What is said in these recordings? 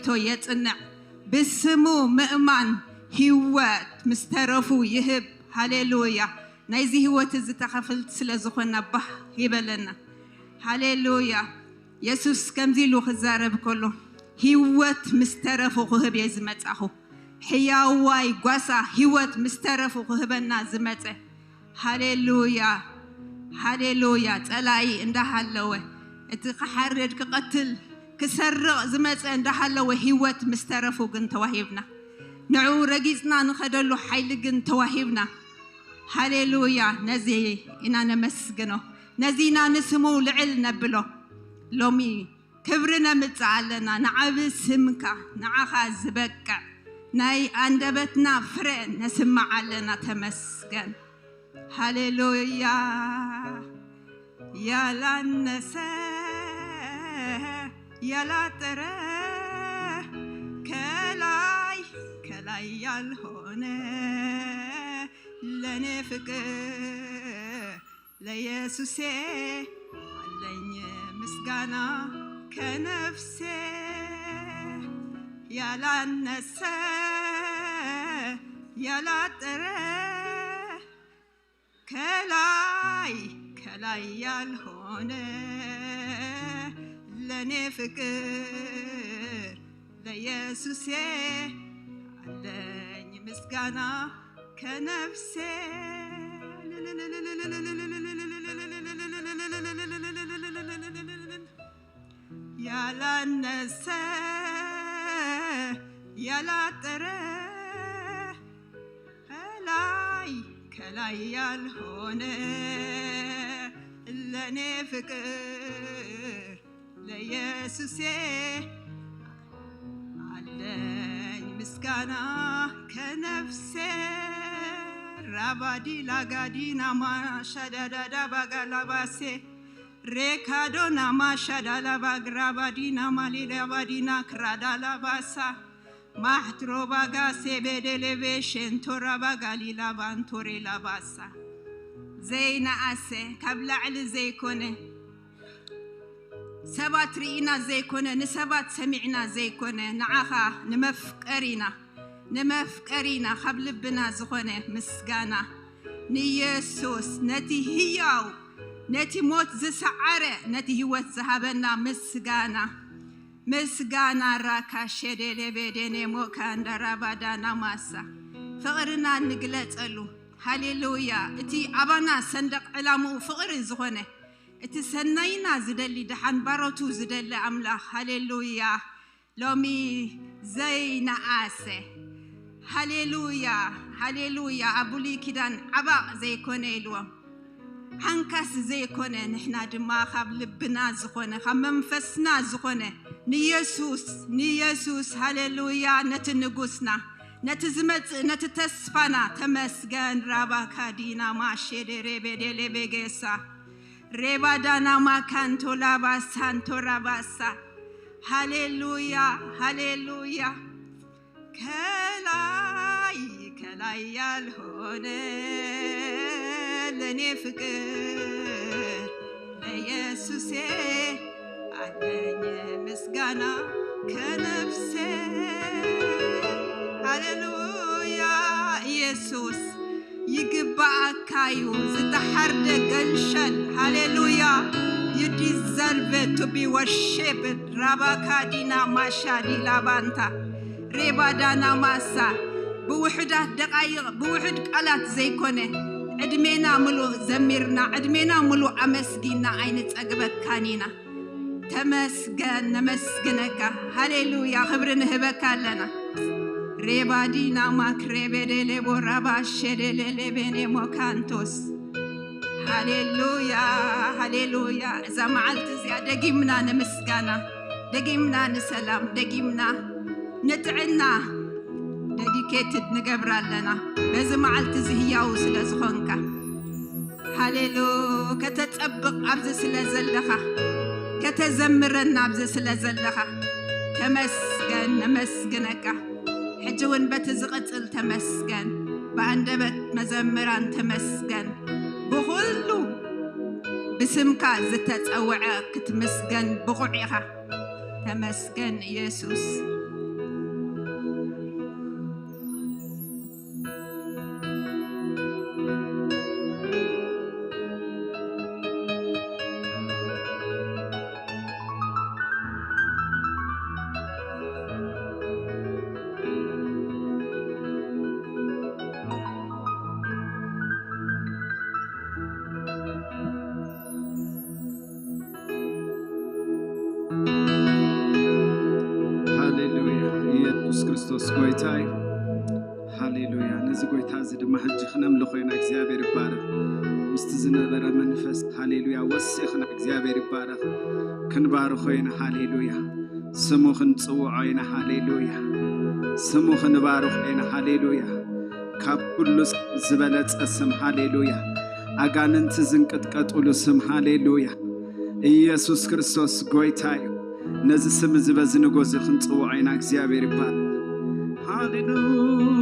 أمنتو يتنع بسمو مؤمن هيوات مسترفو يهب هاليلويا نايزي هيوات زتخفلت سلازخونا بح هيبلنا هاليلويا يسوس كمزيلو خزارب كله هيوات مسترفو خهب يزمت أخو حياواي قواسا هيوات مسترفو خهبنا زمت هاليلويا هاليلويا تلاي انده هالوه اتقحرد كقتل كسرق زمت انده هالوه هيوات مسترفو قن تواهبنا نعو رقيزنا نخدلو حيل قن تواهبنا هاليلويا نزي إنا نمسجنه نزينا نسمو لعل نبلو لومي كبرنا متعلنا نعب سمكا نعخا زبكا ناي أندبتنا فرن نسمع لنا تمسكن هاليلويا يا لا نسى يا لا ترى كلاي يالهونه لنفكر ليسوسي علي مسكانا كنفسي يا لا نسى يا لا ترى كلاي يالهونه لنفكر ليسوسي علي مسكانا كنفسي يا لا نسى يا لا ترى كلاي يالهونه لني فكر ليسوسي علي مسكانا كنفسي رابادي لاغادي نما شدادا باغالا باسي ريكادو نما شدالا باغرابادي نما ليلابادي نكرادا لاباسا محترو باغا سيبدلبي شنتورا باغالي لابان توري لاباسا زينا اسي كبلا على زي كونه سبات رينا زي كونه نسبات سمعنا زي كونه نعاخا نمفكرينا خبل بنا زخونه مسغانا نيسوس نتي هياو نتي موت زسعره نتي هيوت زهبنا مسغانا راكا شدل بدني موكان درابادا ماسا فقرنا نغلصلو هاليلويا اتي ابانا صندق علامو فقر زخونه اتي سناينا زدلي دحان باروتو زدل املاح هاليلويا لومي زينا اسه هاليلويا هاليلويا أبولي كدان عبا زي كونه لوم حنكاس زي كونه نحنا دما خاب لبنا زخونه خاب منفسنا زخونه نيسوس هاليلويا نتنقوسنا نتزمت نتتسفنا تمسجن رابا كادينا ما شدي ربدي لبجسا ربا دانا ما كانتو لاباسانتو راباسا هاليلويا هاليلويا كلاي يالهونه لني فكر ليسوسي علي مسغانا كنفسي هاليلويا يسوس يقبعكايو زتحرد قنشل هاليلويا you deserve to be worshipped rabakadina mashadi labanta ريبادانا ماسا بوحدة دقايق بوحد قالات زي كونه عدمينا ملو زميرنا عدمينا ملو أمسجينا عين تقبك كانينا تمسجن نمسجنك هاليلويا خبرنا هبك لنا ريبادينا ماك ريبدلي بورابا شدلي بيني موكانتوس هاليلويا هاليلويا إذا معلت زيادة دقيمنا نمسجنا دقيمنا نسلام دقيمنا نتعنا dedicated نقبر لنا بزي معلت زهياو سلازخونكا هاليلو كتتطبق عبز سلازلخا كتزمرنا عبز سلازلخا تمسكن نمسكنك حجون بتزقتل تمسكن بعندبت مزمران تمسكن بخلو بسمكا زتت أوعى كتمسكن بقعيها تمسكن يسوس ክርስቶስ ጎይታይ ሃሌሉያ ነዚ ጎይታ እዚ ድማ ሕጂ ክነምልኾይና እግዚአብሔር ይባረክ ምስቲ ዝነበረ መንፈስ ሃሌሉያ ወሲኽና እግዚአብሔር ይባረክ ክንባርኾይና ሃሌሉያ ስሙ ክንፅውዖይና ሃሌሉያ ስሙ ክንባርኾይና ሃሌሉያ ካብ ኩሉ ዝበለፀ ስም ሃሌሉያ አጋንንት ዝንቅጥቀጡሉ ስም ሃሌሉያ ኢየሱስ ክርስቶስ ጎይታይ ነዚ ስም ዝበዝንጎ ክንፅውዖይና እግዚአብሔር ይባረክ ሃሌሉያ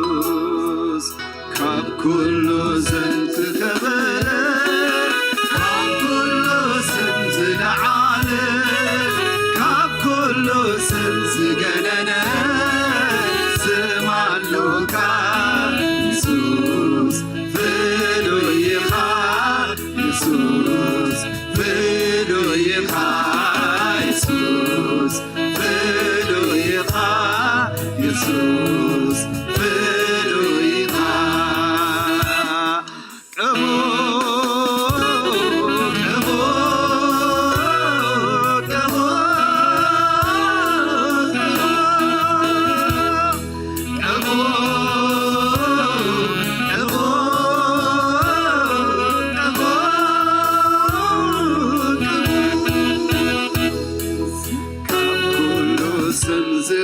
ኢየሱስ ካብ ኩሉ ዘንት ከበረ ካብ ኩሉ ስም ዝለዓለ ካብ ኩሉ ስም ዝገነነ ስም አለካ ኢየሱስ ፍሉይ ኢኻ ኢየሱስ ፍሉይ ኢኻ ኢየሱስ ፍሉይ ኢኻ ኢየሱስ ፍሉይ ኢኻ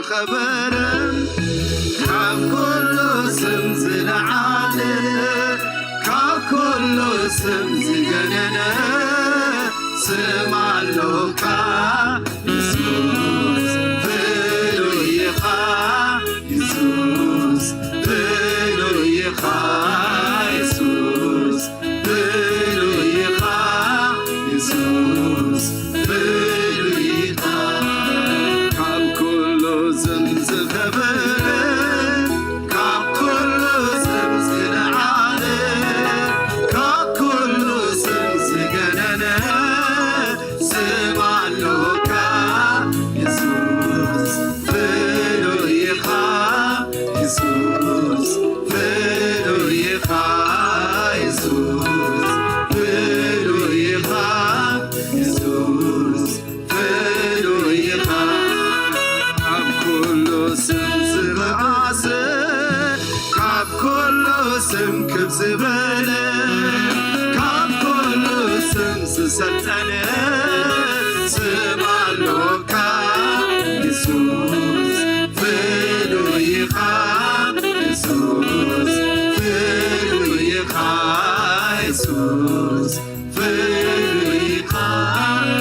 خبرن ካብ ኩሉ ስም ዝለዓለ ካብ ኩሉ ስም ዝገነነ ስም አለካ ኢየሱስ ፍሉይ ኢኻ ኢየሱስ ፍሉይ ኢኻ ኢየሱስ ፍሉይ ኢኻ ኢየሱስ ፍሉይ ኢኻ ካብ ኩሉ ስም ዝኸበረ ካብ ኩሉ ስም ዝለዓለ ካብ ኩሉ ስም ዝገነነ ስም አለካ ኢየሱስ ፍሉይ ኢኻ ኢየሱስ ፍሉይ ኢኻ ኢየሱስ ፍሉይ ኢኻ ኢየሱስ ፍሉይ ኢኻ ካብ ኩሉ ስም ዝለዓሰ ካብ ኩሉ ስም ክብ ዝበለ ካብ ኩሉ ስም ዝሰልጠነ ስም አለካ ኢየሱስ ፍሉይ ኢኻ ኢየሱስ ፍሉይ ኢኻ ኢየሱስ ፍሉይ ኢኻ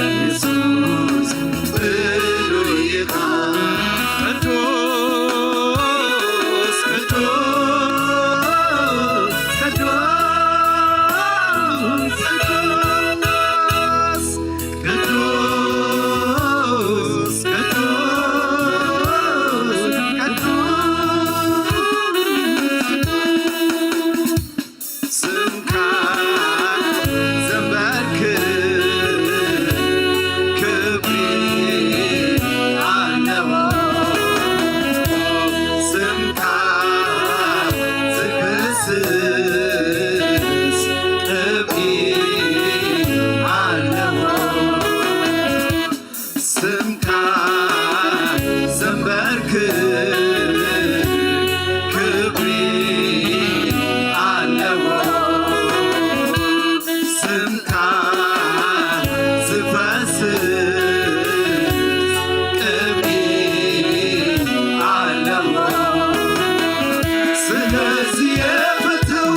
ኢየሱስ ፍሉይ ኢኻ ስለዚህ የፈተው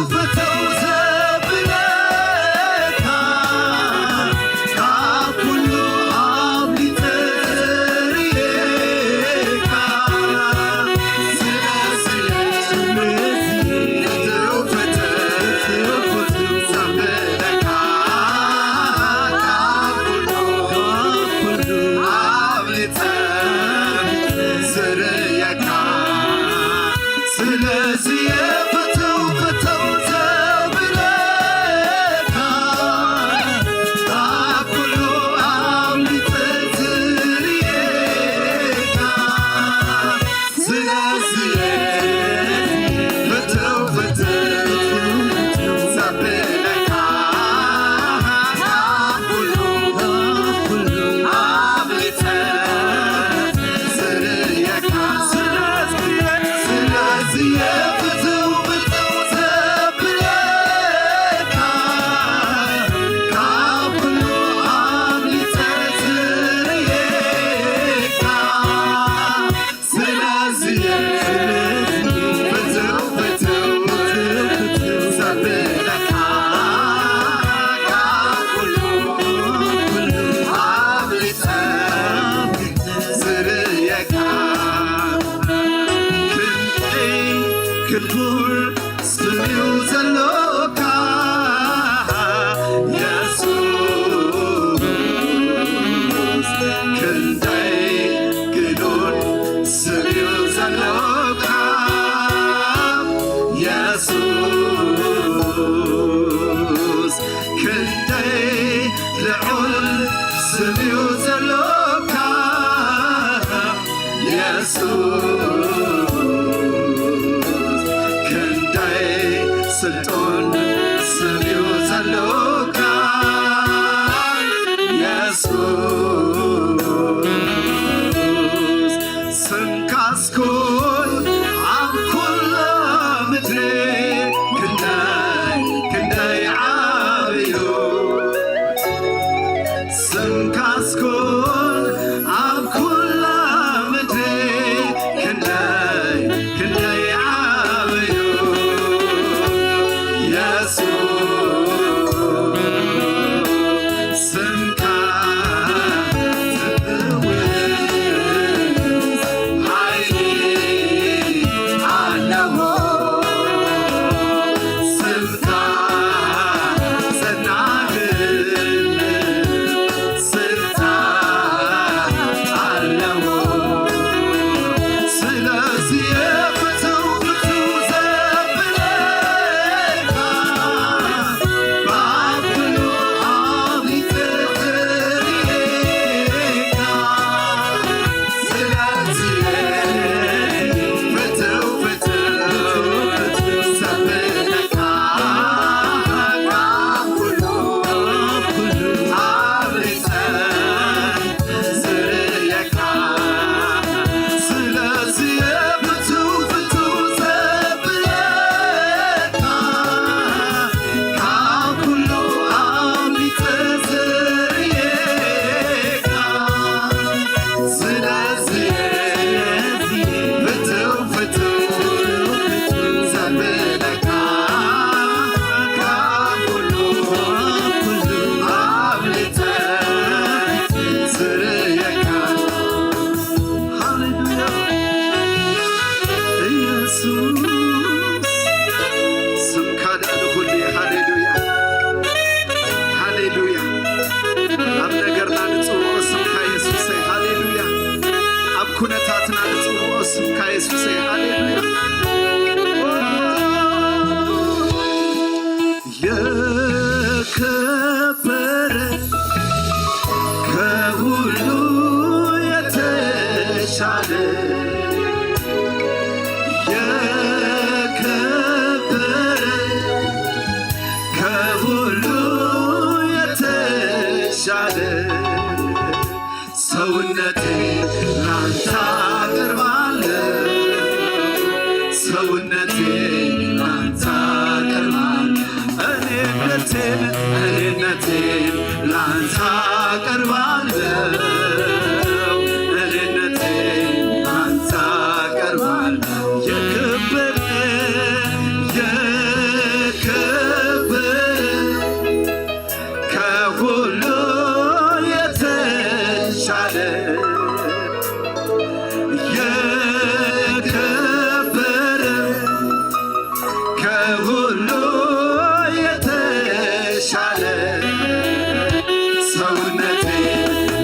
ሰውነቴ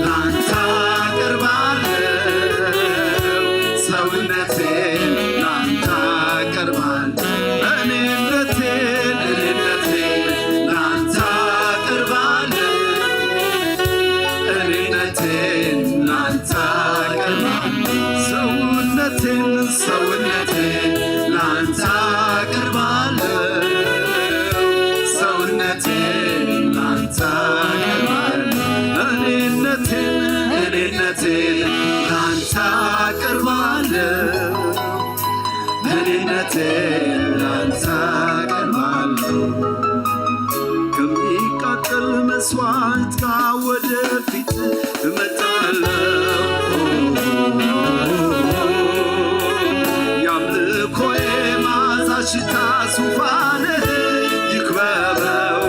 ላንተ ላንተ አቀርባለሁ እኔነቴን ላንተ አቀርባለሁ ከሚቃጠል መስዋዕት ጋር ወደፊት እመጣለሁ የአምልኮዬ መዓዛ ሽታ ዙፋንህ ይክበበው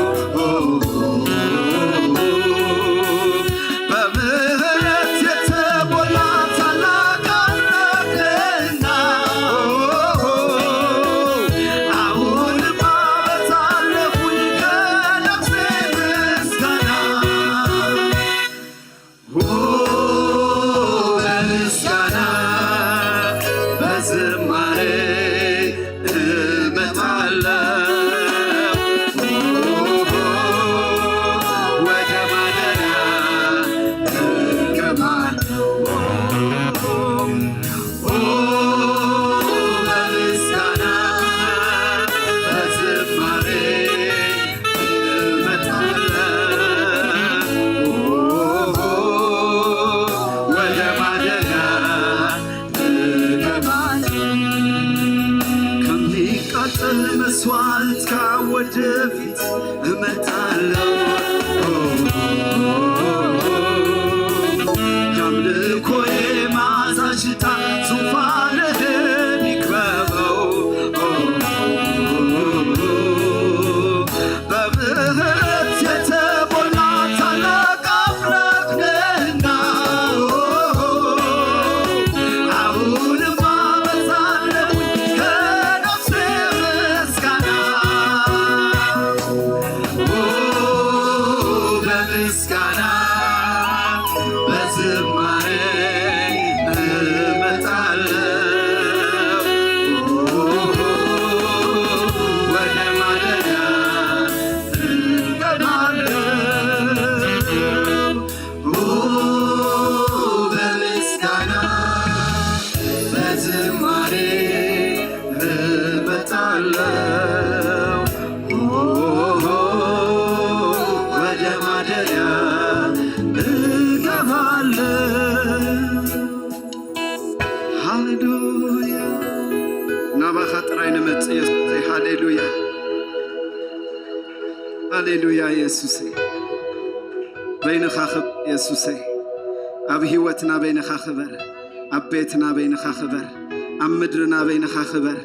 በምህረት የተሞላ ታላቅ አምላክና አሁንም አበዛለሁኝ ከነፍሴ ምስጋና በምስጋና በዝማሬ መስዋዕት ጋር ወደፊት እመጣለሁ የአምልኮዬ መዓዛ ሽታ ዙፋንህን ይክበበው በምህረት የተሞላ ታላቅ አምላክ ነህና አሁንም አበዛለሁኝ ከነፍሴ ምስጋና በምስጋና በዝማሬ እመጣለሁ ወደ ማደሪያ እገባለሁ በምስጋና በዝማሬ እመጣለሁ ወደ ማደሪያ ሃሌሉያ ናባኻ ጥራይ ንመጽእ ኢየሱሰይ ሃሌሉያ ሃሌሉያ ኢየሱሰይ በይንኻ ክበር ኢየሱሰይ ኣብ ህይወትና በይንኻ ክበር ኣብ ቤትና በይንኻ ክበር ኣብ ምድርና በይንኻ ክበር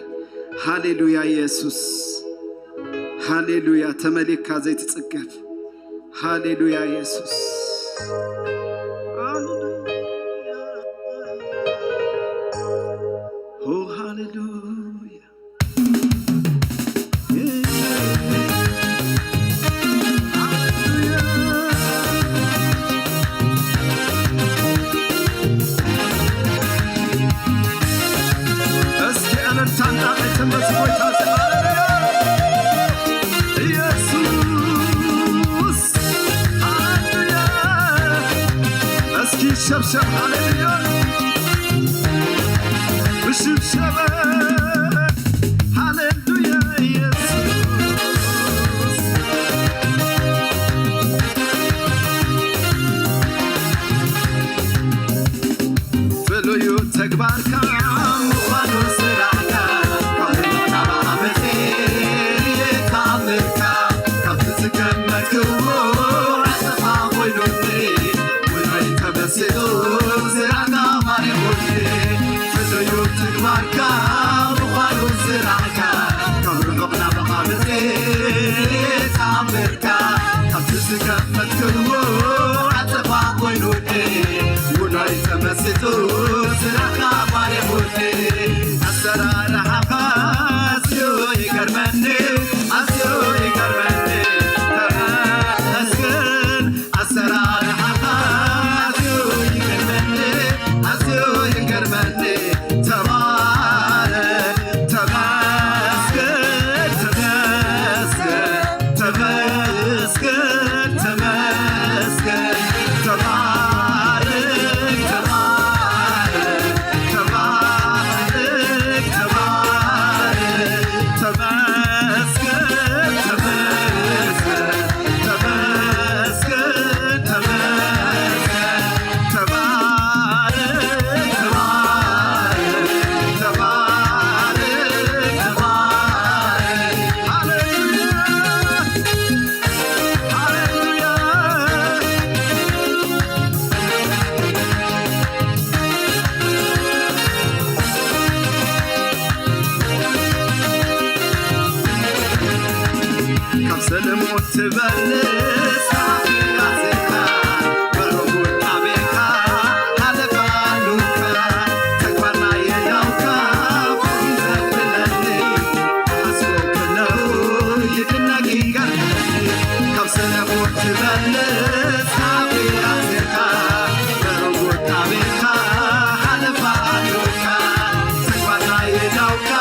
ሃሌሉያ ኢየሱስ ሃሌሉያ ተመሊክካ ዘይትጽገብ ሃሌሉያ ኢየሱስ ሃሌሉያ እስኪ እልልታና ቤትን በዝቦይታ ኢየሱስ ሃሌሉያ እስኪ ሸብሸብ ሃሌሉያ ብሽብሸበ ሃሌሉያ ኢየሱስ ፍሉዩ ተግባርካ ምዃኑ ስራሕካ ካብና ብዓመቴ ተኣምርካ ካብቲ ዝገመትክዎ ዓፀኻ ኮይኑኒ ውነይ ተመሲጡ ስራሕካ ማሪኹኒ ፍሉዩ ተግባርካ ምዃኑ ስራሕካ ካብ ርሑቕና ብዓመቴ ተኣምርካ ካብቲ ዝገመትክዎ ዓፀኻ ኮይኑኒ ውነይ ተመሲጡ ስራሕካ ማሪኹኒ ትበልስ ያዜካ በሮቡና ቤካ አለባሉካ ተግባርና የያውካ ይዘብለኒ አስቦክለው ይድነጊንገር ካብ ሰነቦት ትበልስ ያዜካ በሮቡና ቤካ አለባሉካ ተግባርና የያውካ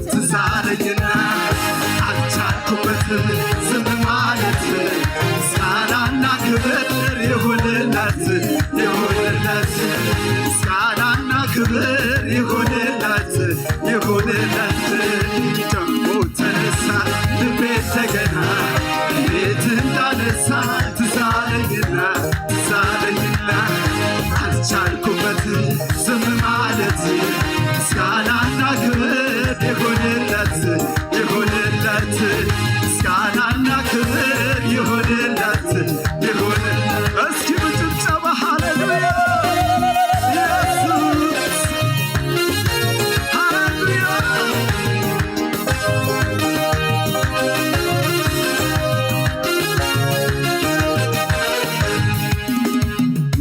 ትዛለኝና አልቻልኩበትም ዝም ማለት ምስጋናና ክብር ይሁንለት ምስጋናና ክብር ይሁንለት ደግሞ ተነሳ ልቤ እንደገና ቤት እንዳነሳ ትዛለኝና አልቻልኩበትም ዝም ማለት ምስጋናና ክብር ይሁንለት ምስጋናና ክብር ይሁንለት እስኪ በጭብጨባ ሃሌሉያ ኢየሱስ ሃሌሉያ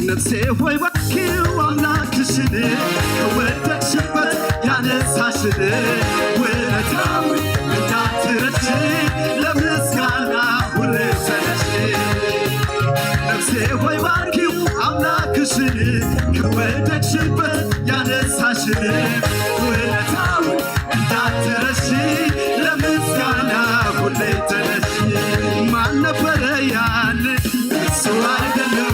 ነፍሴ ሆይ ባርኪው አምላክሽን ከወደቅሽበት ያነሳሽን ውለታው እንዳትረሺ ለምስጋና ሁሌ ተነሺ። ነፍሴ ሆይ ባርኪው አምላክሽን ከወደቅሽበት ያነሳሽን ውለታው እንዳትረሺ ለምስጋና ሁሌ ተነሺ። ማን ነበረ ያን እሱ አይደለም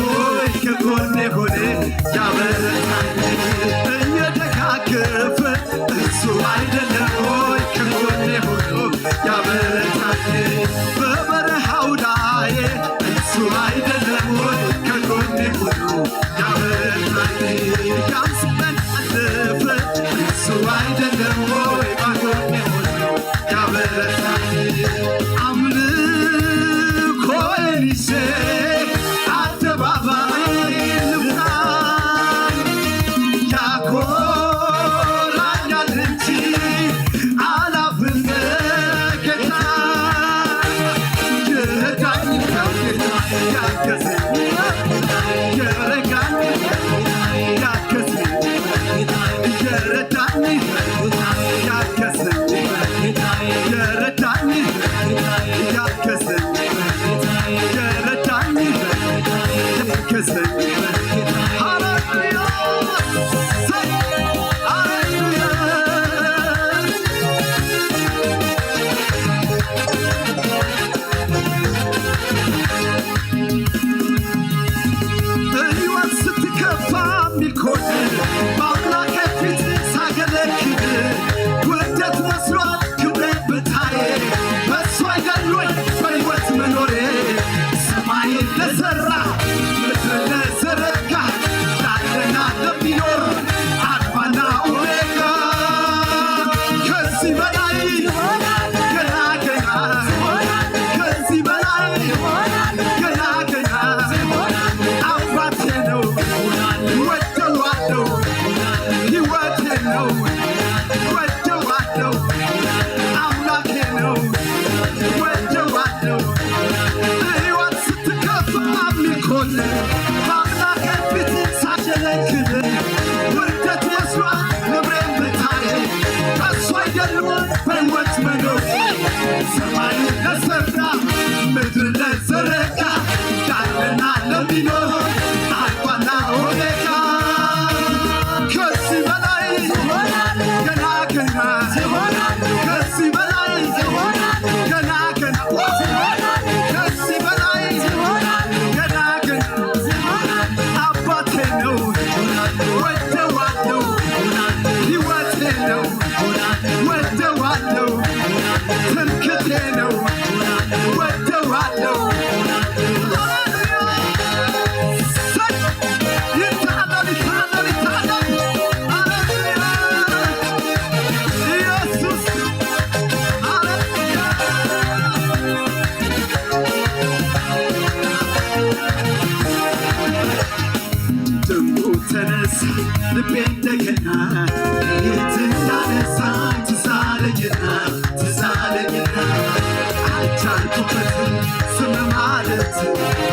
አይደለም በሕይወት መኖር ሰማይን ለሠራ ምድር ለዘረጋ ዳርና ለሚኖር አልፋና ኦሜጋ ከዚህ በላይ ገና ገና ከዚህ በላይ ገና ገና ከዚህ በላይ ገና ገና አባቴ ነው ወደዋለው ሕይወቴ ነው ወደዋለው ትምክቴ ነው ወደዋለው ልቤ እንደገና የትናነሳኝ ትዛለኝና አልቻልኩበትም ስም ማለት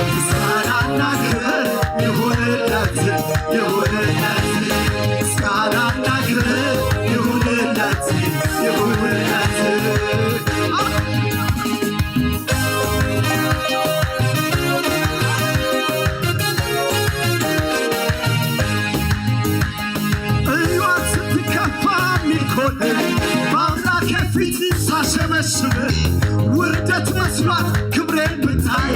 ምስጋናና ክብር ይሁንለት ምስጋናና ክብር ይሁንለት በአምላኬ ፊት ሳሸበሽብ ውርደት መስሏት ክብሬን ብታይ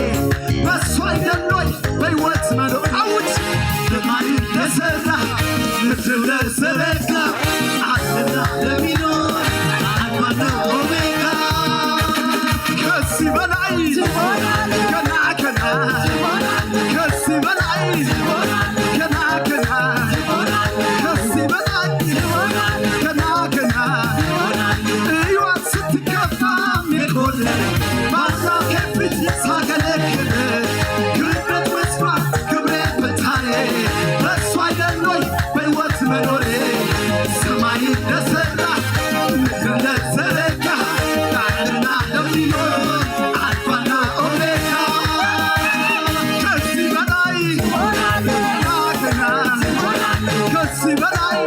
በሷ አይደል ወይ በሕይወት መኖር አውጅ ሰማይን ለሠራ ምድር ለዘረጋ አለና ለሚኖር አልፋና ኦሜጋ ከዚህ በላይ ገና ገና ከዚህ በላይ ገና ገና ከዚህ በላይ ገና ገና ሕይወት ስትከፋ ሚሆን በአምላኬ ፊት ሳገለግል ክብረት መስፋት ክብሬን ብታይ በእሱ አይደል ወይ በሕይወት መኖሬ ሰማይን ለሠራ ምድር ለዘረጋ ዳርና ለሚኖር አልፋና ኦሜጋ ከዚህ በላይ ገና ገና ከዚህ በላይ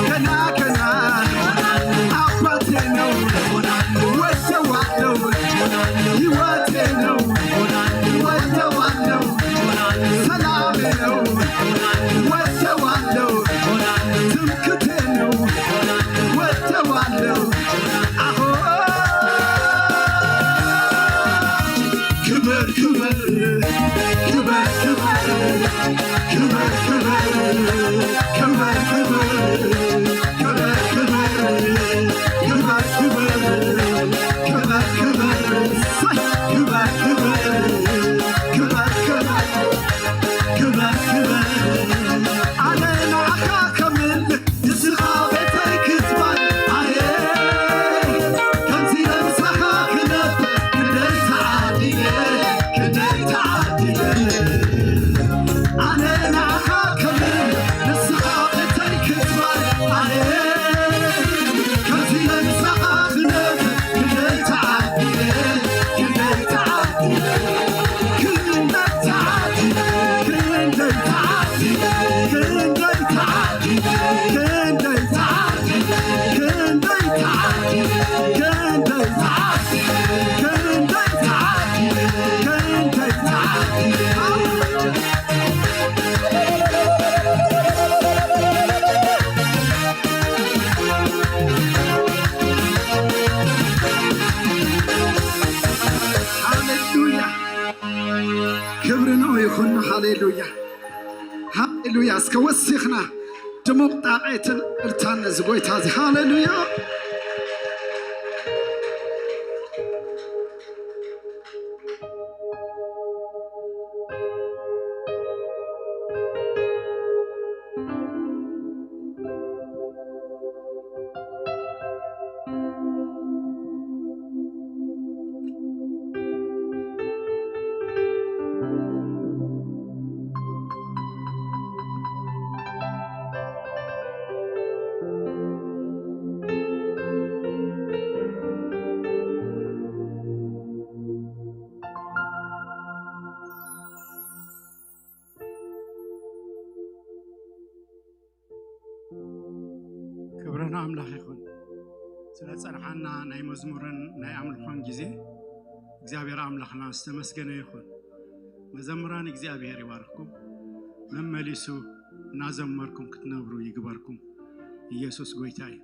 ገና ገና አባቴ ነው ወደዋለው ሕይወቴ ነው ወደዋለው ሰላሜ ነው ወደዋለው ትምክቴ ነው ወደዋለው አሆ ክብር ክብር ክብር ክብር ክብር ሃሌሉያ ሃሌሉያ እስከ ወሲኽና ድሙቕ ጣዕትን እርታን ዝጎይታ እዚ ሃሌሉያ ስለ ጸርሐና ናይ መዝሙርን ናይ አምልኾን ጊዜ እግዚአብሔር አምላኽና ዝተመስገነ ይኹን መዘምራን እግዚአብሔር ይባርክኩም መመሊሱ እናዘመርኩም ክትነብሩ ይግበርኩም ኢየሱስ ጎይታይ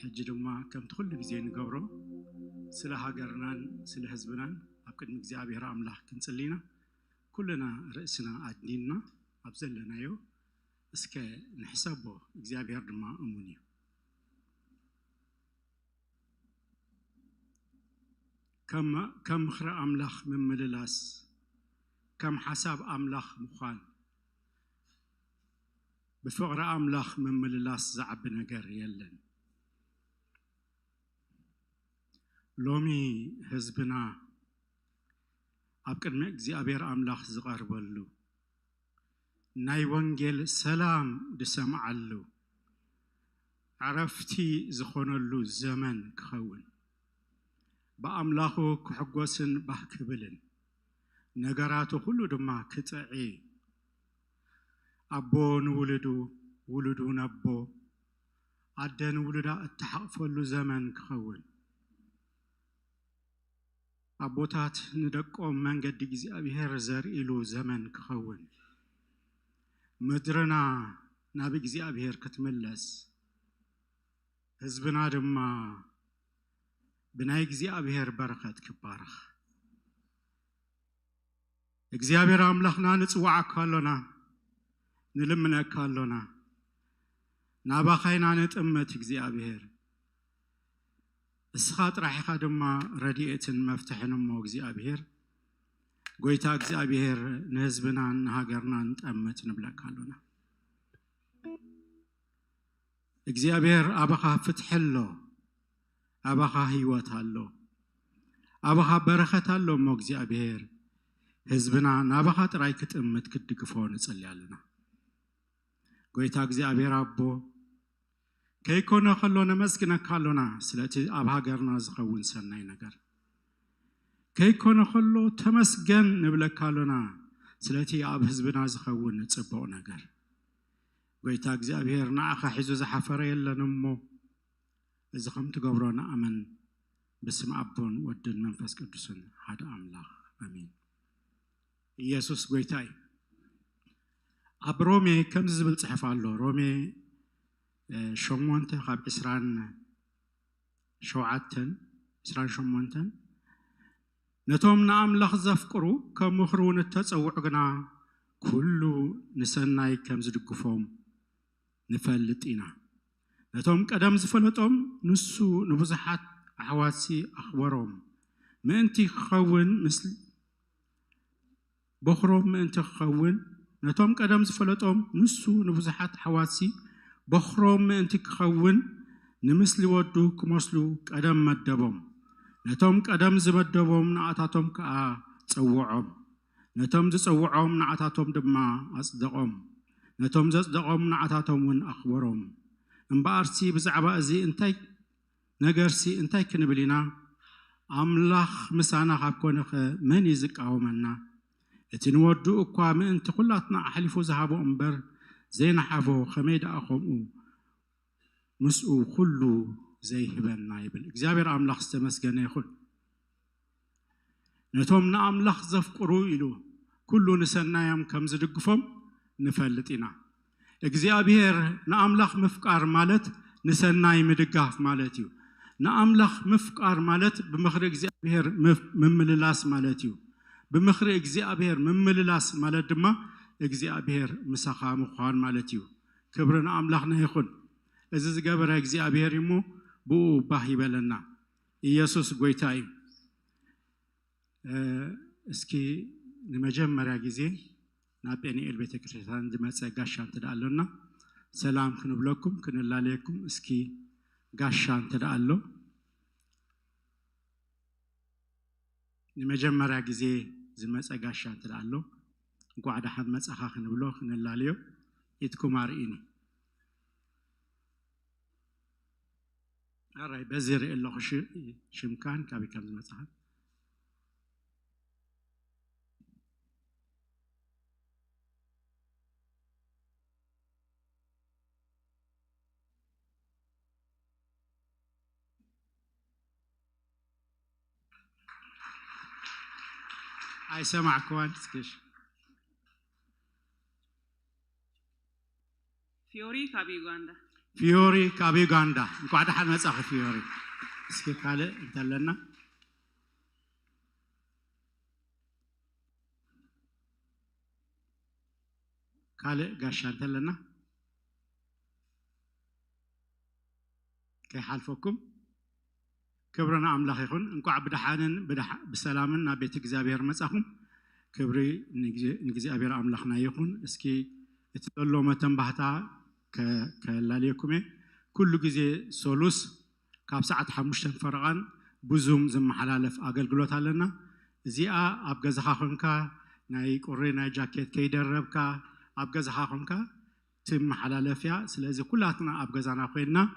ሕጂ ድማ ከም ትኩሉ ጊዜ ንገብሮ ስለ ሃገርናን ስለ ህዝብናን ኣብ ቅድሚ እግዚአብሔር አምላኽ ክንጽልይና ኩልና ርእስና አድኒና ኣብ ዘለናዮ እስከ ንሕሰቦ እግዚአብሔር ድማ እሙን እዩ كم مخر أملاخ من مللاس كم حساب أملاخ مخان بفقر أملاخ من مللاس زعب نجار يلن لومي هزبنا أبكر مجزي أبير أملاخ زغار بلو ناي وانجيل سلام دسمع له عرفتي زخون له زمن كخون بأملاخو كحقوسن بحكبلن نجاراتو كله دما كتعي أبو نولدو ولدو نبو عدن ولدا التحقفلو زمن كخون أبوتات ندقو من قد جزي أبيهر زر إلو زمن كخون مدرنا نبي جزي أبيهر كتملس حزبنا دما بناي እግዚአብሔር በረከት ክባርኽ እግዚአብሔር አምላኽና ንጽዋዓካሎና ንልምነካሎና ናባኻይና ንጥመት እግዚአብሔር እስኻ ጥራሕኻ ድማ ረድኤትን መፍትሕን እሞ እግዚአብሔር ጎይታ እግዚአብሔር ንህዝብና ንሃገርና ንጠመት ንብለካሎና እግዚአብሔር አባኻ ፍትሕሎ أبغى هيوت الله أبغى بركة الله مجزي أبير حزبنا نبغى ترايكت أمت كدقفون تصلي علينا قويت أجزي أبير أبو كي كنا خلونا مسكنا خلونا سلتي أبغى جرنا زخون سنة نجار كي كنا خلو تمسكن نبلك خلونا سلتي أب حزبنا زخون تصبون نجار قويت أجزي أبير نأخ حزوز حفرة يلا نمو إذا قمت قبرنا أمن باسم أبون ودن منفس قدسن هذا أملاخ آمين يسوس قويتاي أب رومي كم زبل صحف الله رومي شمونتن خاب إسران شوعتن إسران شمونتن نتومنا أملاخ زفقرو كم مخرون التسوعنا كله نسناي كم زدقفهم نفلتينا نتوم قدم زفلتهم نسو نبزحات حواسي أخبارهم ما أنتي خون مثل بخروم ما أنتي خون نتوم قدم زفلتهم نسو نبزحات حواسي بخروم ما أنتي خون نمثل ودو كمثلو قدم مدبهم نتوم قدم زمدبهم نعتاتهم كأتصوعهم نتوم زتصوعهم نعتاتهم دما أصدقهم نتوم زصدقهم نعتاتهم ون أخبارهم امبارسي بزعبا ازي انتاي نغرسي انتاي كنبلينا املاخ مسانا خاكونخ من يزقاومنا اتنودو اكوا من انت كلاتنا احلفو ذهبوا امبر زين حفو خميد اخومو مسؤو كله زي هبنا يبل اغزابير املاخ استمسكن يخل نتومنا املاخ زفقرو يلو كله نسنايام كم زدقفم نفلطينا እግዚአብሔር ናአምላኽ ምፍቃር ማለት ንሰናይ ምድጋፍ ማለት እዩ ናአምላኽ ምፍቃር ማለት በመኽረ እግዚአብሔር መምልላስ ማለት እዩ በመኽረ እግዚአብሔር መምልላስ ማለት ድማ እግዚአብሔር ምሳኻ ምዃን ማለት እዩ ክብርና አምላኽና ይኹን እዚ ዝገበረ እግዚአብሔር ይሞ ብኡ ባህ ይበለና ኢየሱስ ጎይታ እዩ እስኪ ለመጀመሪያ ጊዜ ናጴኒኤል ቤተክርስቲያን ዝመጸ ጋሻን ተዳለና ሰላም ክንብለኩም ክንላለየኩም እስኪ ጋሻን ተዳለ ለመጀመሪያ ጊዜ ዝመጸ ጋሻን ተዳለ ጓዳ ሐድ መጻኻ ክንብሎ ክንላለዮ ኢትኩም አርኢኒ አራይ በዚር ኢላሁ ሽምካን ካቢካም ዝመጻኻ أي سمع كوان تسكش فيوري كابيغاندا فيوري كابيغاندا نقعد حال مساخ فيوري اسكي قال انت لنا قال قاش انت لنا كي حالفكم كبرنا أملاخ يكون نقع بدحانن بسلامنا بيت إجزابير مساهم كبري نجزي أبير أملاخنا يكون اسكي تقولوا ما تنبهتا كلاليكمه كل جزء سولوس كاب ساعة حمشتن فرغان بزوم زم حلالف أقل قلوت علينا زيا أبغى زخاخنكا ناي قرينا جاكيت كيدربكا أبغى زخاخنكا تم حلالفيا سلازي كلاتنا أبغى زانا خوينا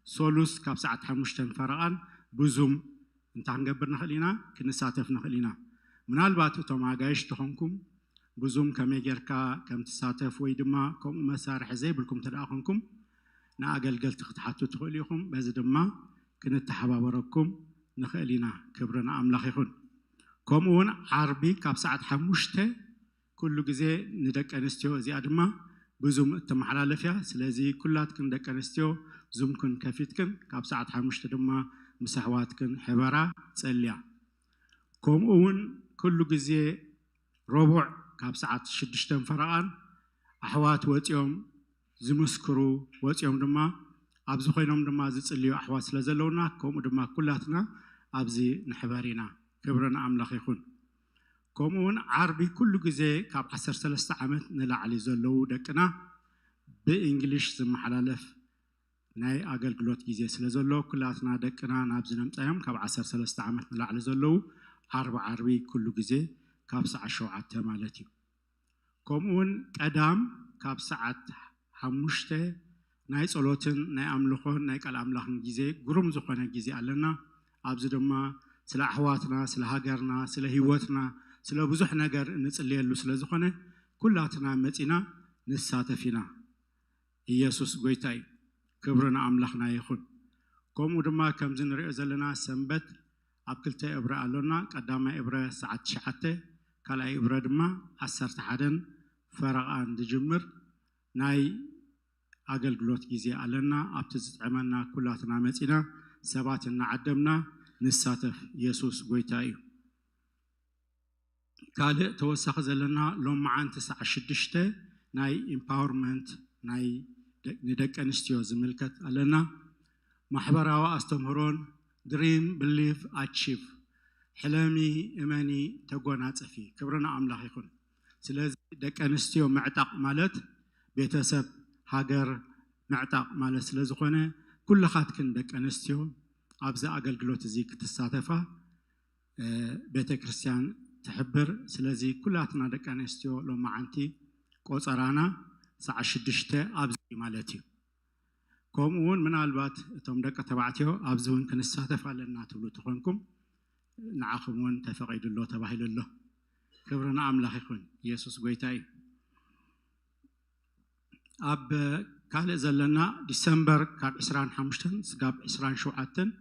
سولوس كاب ساعة حمشتن فرغان بزوم انت هنقبرنا خلينا كنساتفنا خلينا من البات توما جايش تخونكم بزوم كميجركا كم تساتف ويدما كم مسارح زي بالكم تلاقونكم ناقل قلت تحطوا تقوليكم بزدما كنت تحبابركم نخلينا كبرنا أملاخ يكون كمون عربي كاب ساعة حمشته كل جزء ندك أنستيو زي أدما بزوم تمحلا لفيا سلازي كلاتكم دك أنستيو زومكن كفيتكن كاب ساعة حمشته دما مسحواتكن حبارة تسليا كمون كل جزء ربع كاب ساعة شدشتن فرقان أحوات واتيوم زمسكرو واتيوم دما أبزو خينهم دما زتصليو أحوات سلازلونا كوم دما كلاتنا أبزي نحبارينا كبرنا أملاخ يكون كومون عربي كل جزء كاب 13 عامت نلا علي زلو دكنا بإنجليش زم حلالف ناي أقل قلوت جزء سلازلو كلاتنا دكنا نابزنا متأيام كاب 13 عامت نلا علي زلو عربي كل جزء كاب ساعة شوعات مالتي كومون قدام كاب ساعة حمشته ناي صلوتن ناي أملخون ناي قال أملخن جزء قرم زخنا جزء علنا أبزدما سلا أحواتنا سلا هاجرنا سلا هيوتنا سلا بزح نجار نتصلي له سلا زخنا كلاتنا متينا نساتفينا يسوع قويتاي كبرنا أملخنا يخون كومو دما كم زنري أزلنا سنبت أبكلتي إبرة ألونا قدام إبرة ساعة شحته كلا إبرة دما أسرت حدن فرقان دجمر ناي أقل قلوت جزي ألنا أبتزت عملنا كلاتنا متينا سباتنا عدمنا نساتف يسوع قويتاي كالي توسخ زلنا لوم معان 9 ناي empowerment ناي ندك أنستيو زملكت ألنا محبرة واستمرون dream believe achieve حلمي إيماني تقونات فيه كبرنا أملاخ يكون سلازي دك أنستيو معتق مالت بيتسب هاجر معتق مالت سلازي خونه كل خاتكن دك أنستيو أبزا أقل قلوت زيك تستاتفا بيت كريستيان تحبر سلازي كلاتنا دك أنستيو لو معنتي قوصرانا ساعة 6 أبزي مالتي كومون من البات توم دك تبعتيو أبزون كنستاتف لنا تبلو تخونكم نعاخمون تفقيد الله تباهيل الله كبرنا أملاخ يكون يسوع قويتاي أب كال زلنا ديسمبر كاب 25 سقاب 27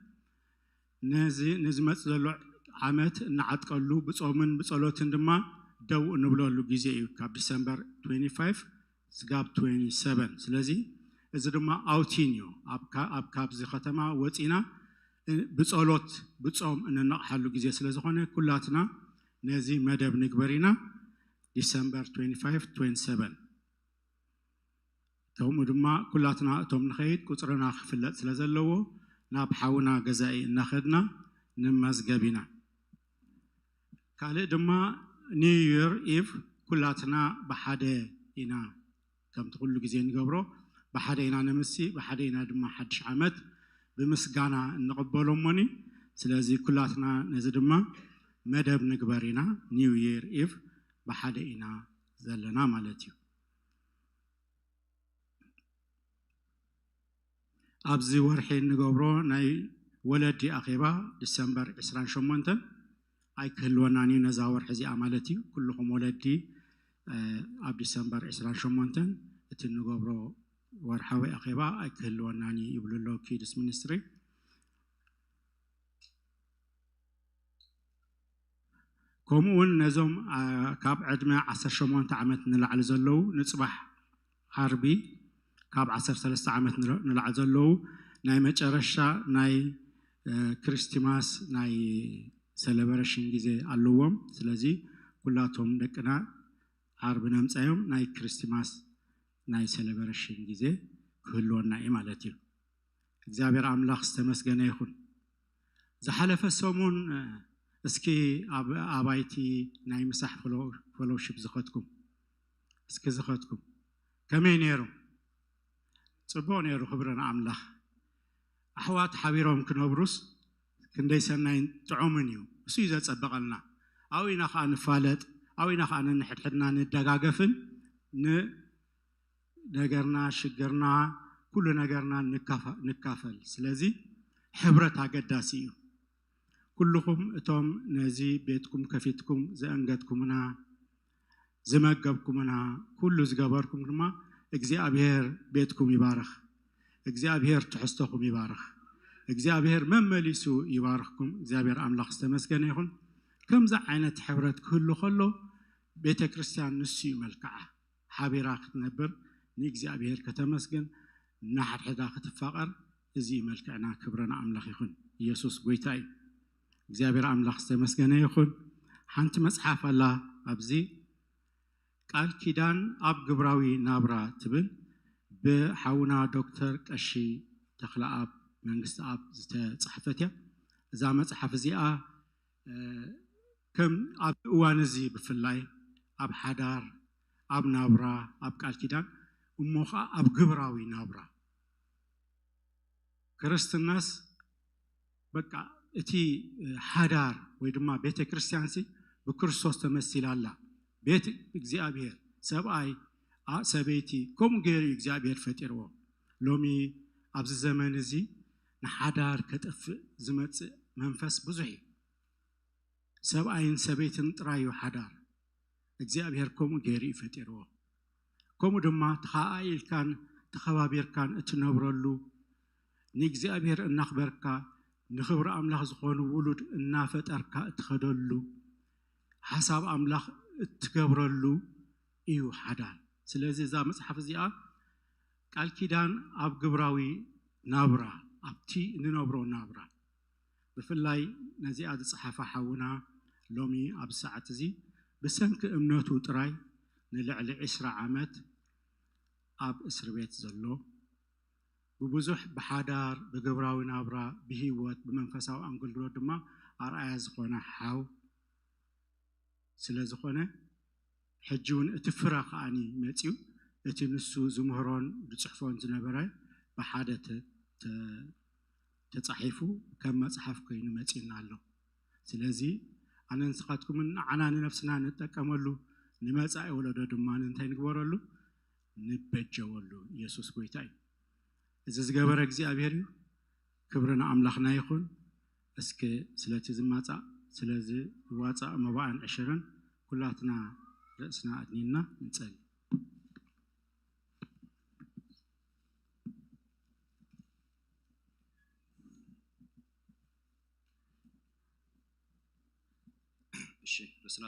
نزمت زلو عامت نعتقلو بصومن بصلوتن دما دو نبلولو غيزي كاب ديسمبر 25 سقاب 27 سلازي إذا دما أوتينيو أب كاب زي ختمة وتينا بصلوت بصوم إن نقحلو غيزي سلازي خونه كلاتنا نزي مدب نكبرينا ديسمبر 25 27 توم دما كلاتنا توم نخيد كترنا خفلت سلازلو ناب حاونا جزائي ناخدنا نمزجبنا كالي دما نيو إيف كلاتنا بحدا إنا كم تقول جزائي نجبرو بحدا إنا نمسي بحدا إنا دما حدش عمد بمسجانا نقبلهم مني سلازي كلاتنا نزدما مدب نكبرينا نيو يير إيف بحدا إنا زلنا مالتيو أبزي ورحين نجبرو ناي ولدي أخيبا ديسمبر 28 أي كلوناني نزاور حزي أمالتي كلهم ولدي أب ديسمبر 28 تنجبرو ورحوي أخيبا أي كلوناني يبلو له كيدس مينستري كمون نزوم كاب عدمة 18 عامت نلعل زلو نصبح حربي كاب 13 عامت نلعل زلو ناي مجرشا ناي كريستماس ناي سيلبريشن جزء اللوم سلازي كلاتهم دكنا عرب نمسايم ناي كريستماس ناي سيلبريشن جزء كلنا إمالتي እግዚአብሔር አምላክ ተመስገነ ይሁን ዘሐለፈ ሰሙን እስኪ አባይቲ ናይ ምሳሕ ፌሎሺፕ ዝኸትኩም እስኪ ዝኸትኩም ከመይ ነይሩ ጽቡቕ ነይሩ ክብረና አምላክ ኣሕዋት ሓቢሮም ክነብሩስ ክንደይ ሰናይን ጥዑምን እዩ እሱ እዩ ዘጸበቐልና ኣዊና ኸዓ ንፋለጥ ኣዊና ኸዓ ንሕድሕድና ንደጋገፍን ነገርና ሽግርና كل نجارنا نكافل سلازي حبرة عقداسي كلكم توم نزي بيتكم كفيتكم زانجتكم منا زمجبكم منا كل زجباركم ما اجزاء بهر بيتكم يبارك اجزاء بهر تحستكم يبارك اجزاء بهر ممليسو يبارككم اجزاء بهر املاخ استمسكن يكون كم زعينة حبرة كله خلو بيت كريستيان نسي ملكعه حبيراك تنبر نجزاء بهر كتمسكن نحر حدا ختفقر زي ملكنا كبرنا أملاخ يخون يسوع قويتاي እግዚአብሔር አምላክ ተመስገነ ይሁን ሓንቲ መጽሐፍ አላ ኣብዚ ቃል ኪዳን ኣብ ግብራዊ ናብራ ትብል ብሓውና ዶክተር ቀሺ ተኽለአብ መንግስት ኣብ ዝተጻሕፈት እያ እዛ መጽሐፍ እዚኣ ከም ኣብ እዋን እዚ ብፍላይ ኣብ ሓዳር ኣብ ናብራ ኣብ ቃል ኪዳን እሞኻ ኣብ ግብራዊ ናብራ ክርስትናስ በቃ እቲ ሓዳር ወይ ድማ ቤተ ክርስቲያንሲ በክርስቶስ ተመሲላላ ቤት እግዚአብሔር ሰብአይ ሰበይቲ ከም ገሪ እግዚአብሔር ፈጢርዎ ሎሚ ኣብዚ ዘመን እዚ ንሓዳር ከጠፍ ዝመጽ መንፈስ ብዙሕ ሰብአይን ሰበይትን ጥራዩ ሓዳር እግዚአብሔር ከም ገሪ ፈጢርዎ ከም ድማ ተኻኢልካን ተኸባቢርካን እትነብረሉ ንእግዚአብሔር እናኽበርካ ንኽብር አምላኽ ዝኾኑ ውሉድ እናፈጠርካ እትኸደሉ ሓሳብ አምላኽ እትገብረሉ እዩ ሓዳር ስለዚህ እዛ መጽሐፍ እዚኣ ቃል ኪዳን ኣብ ግብራዊ ናብራ ኣብቲ ንነብሮ ናብራ ብፍላይ ነዚኣ ዝጸሓፈ ሓውና ሎሚ ኣብ ሰዓት እዚ ብሰንኪ እምነቱ ጥራይ ንልዕሊ 20 ዓመት ኣብ እስር ቤት ዘሎ ببزح بحادار بجبراوي نابرا بهيوت بمنفساو أنقلدو دما أرأي زخونا حاو سلا زخونا حجون اتفراق عني ماتيو اتنسو زمهرون بتصحفون زنبراي بحادة تتصحفو كما تصحف كينو ماتينا اللو سلازي أنا نسخاتكم من عنان نفسنا نتاكملو نماتعي ولدو دما ننتين قبرلو نبجولو يسوس كويتاي إذا زجبر እግዚአብሔር ክብርና አምላኽና ይኹን እስከ ስለቲ ዝማጻ ስለዚ ዋጻ መባዕን 20 ኩላትና ርእስና አድኒና እንጸልይ እሺ ርእስና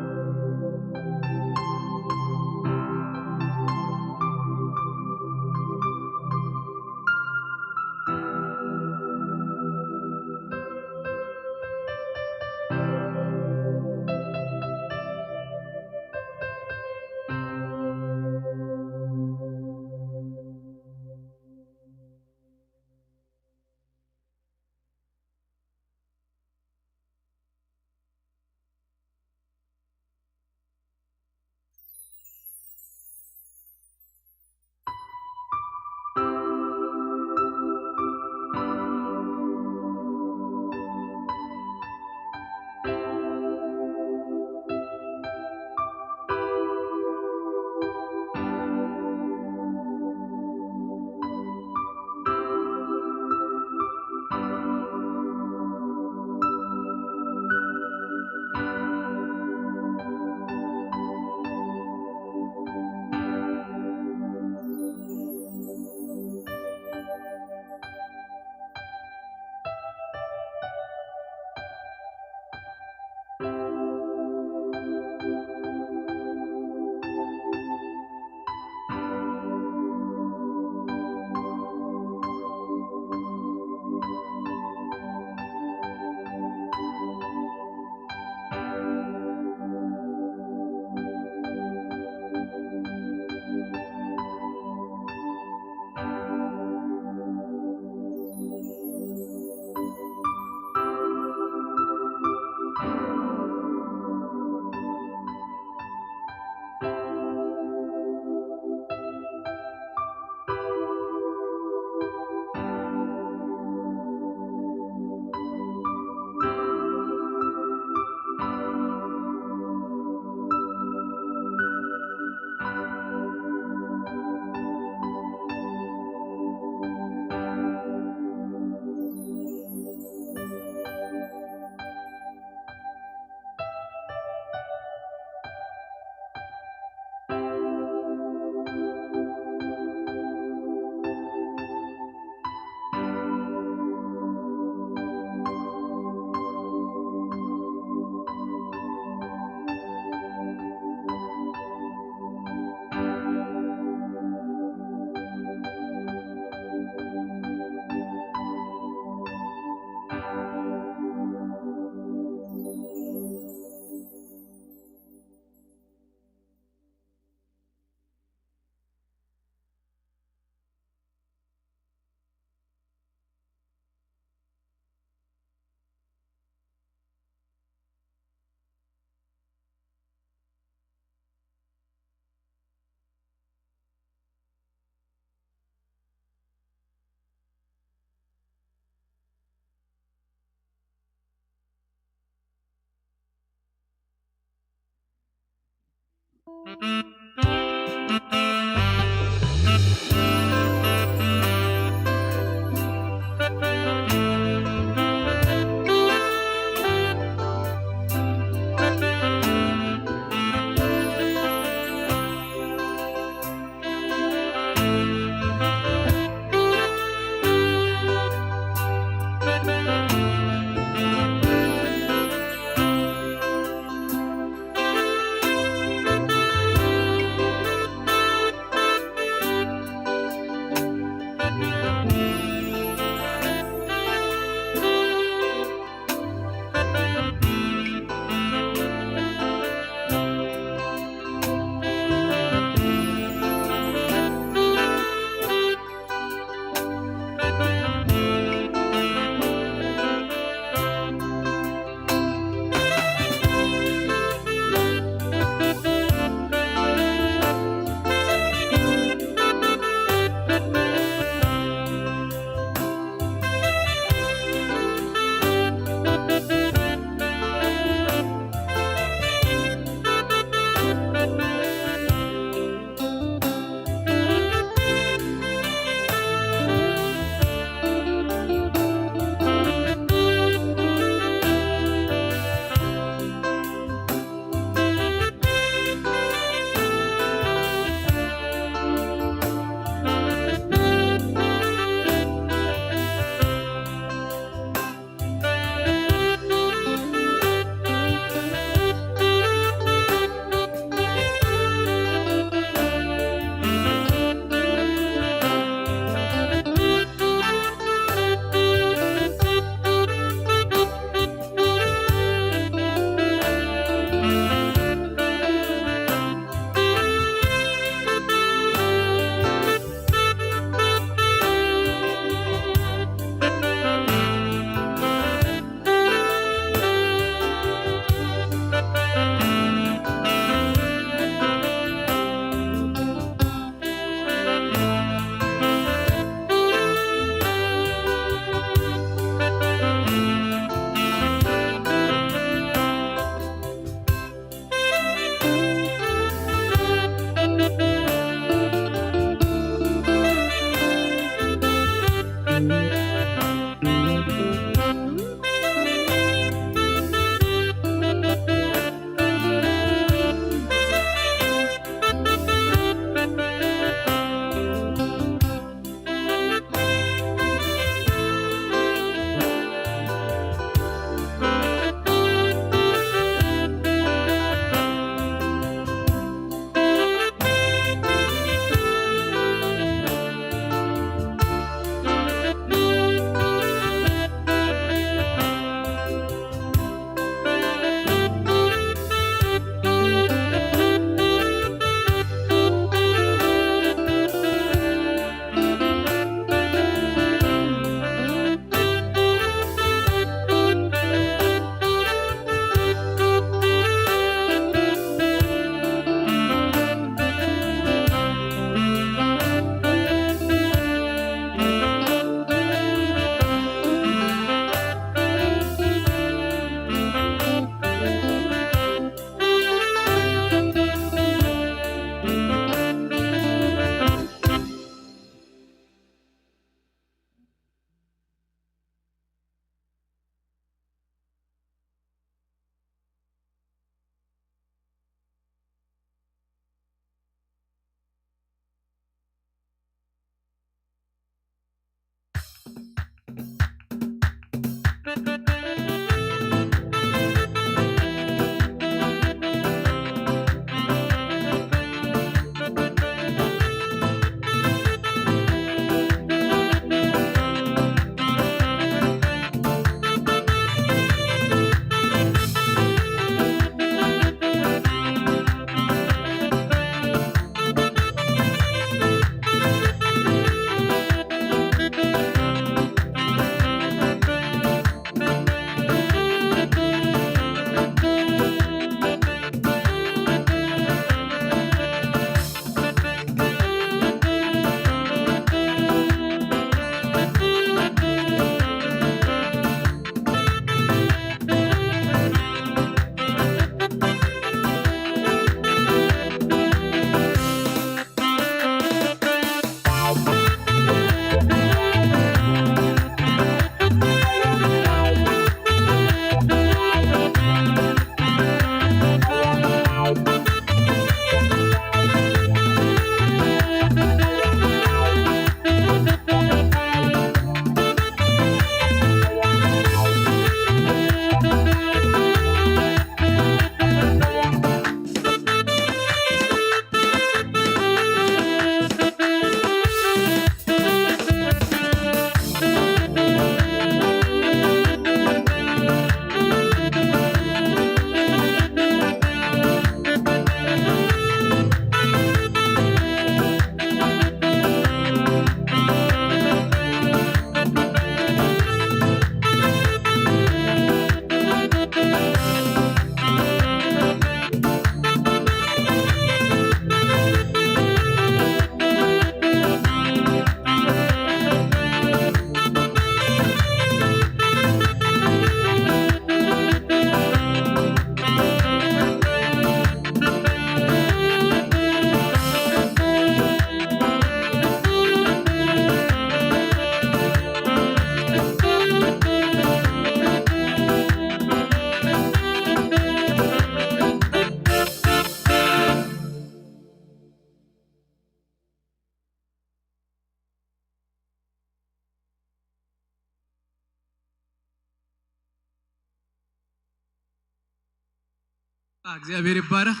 እግዚአብሔር ይባረክ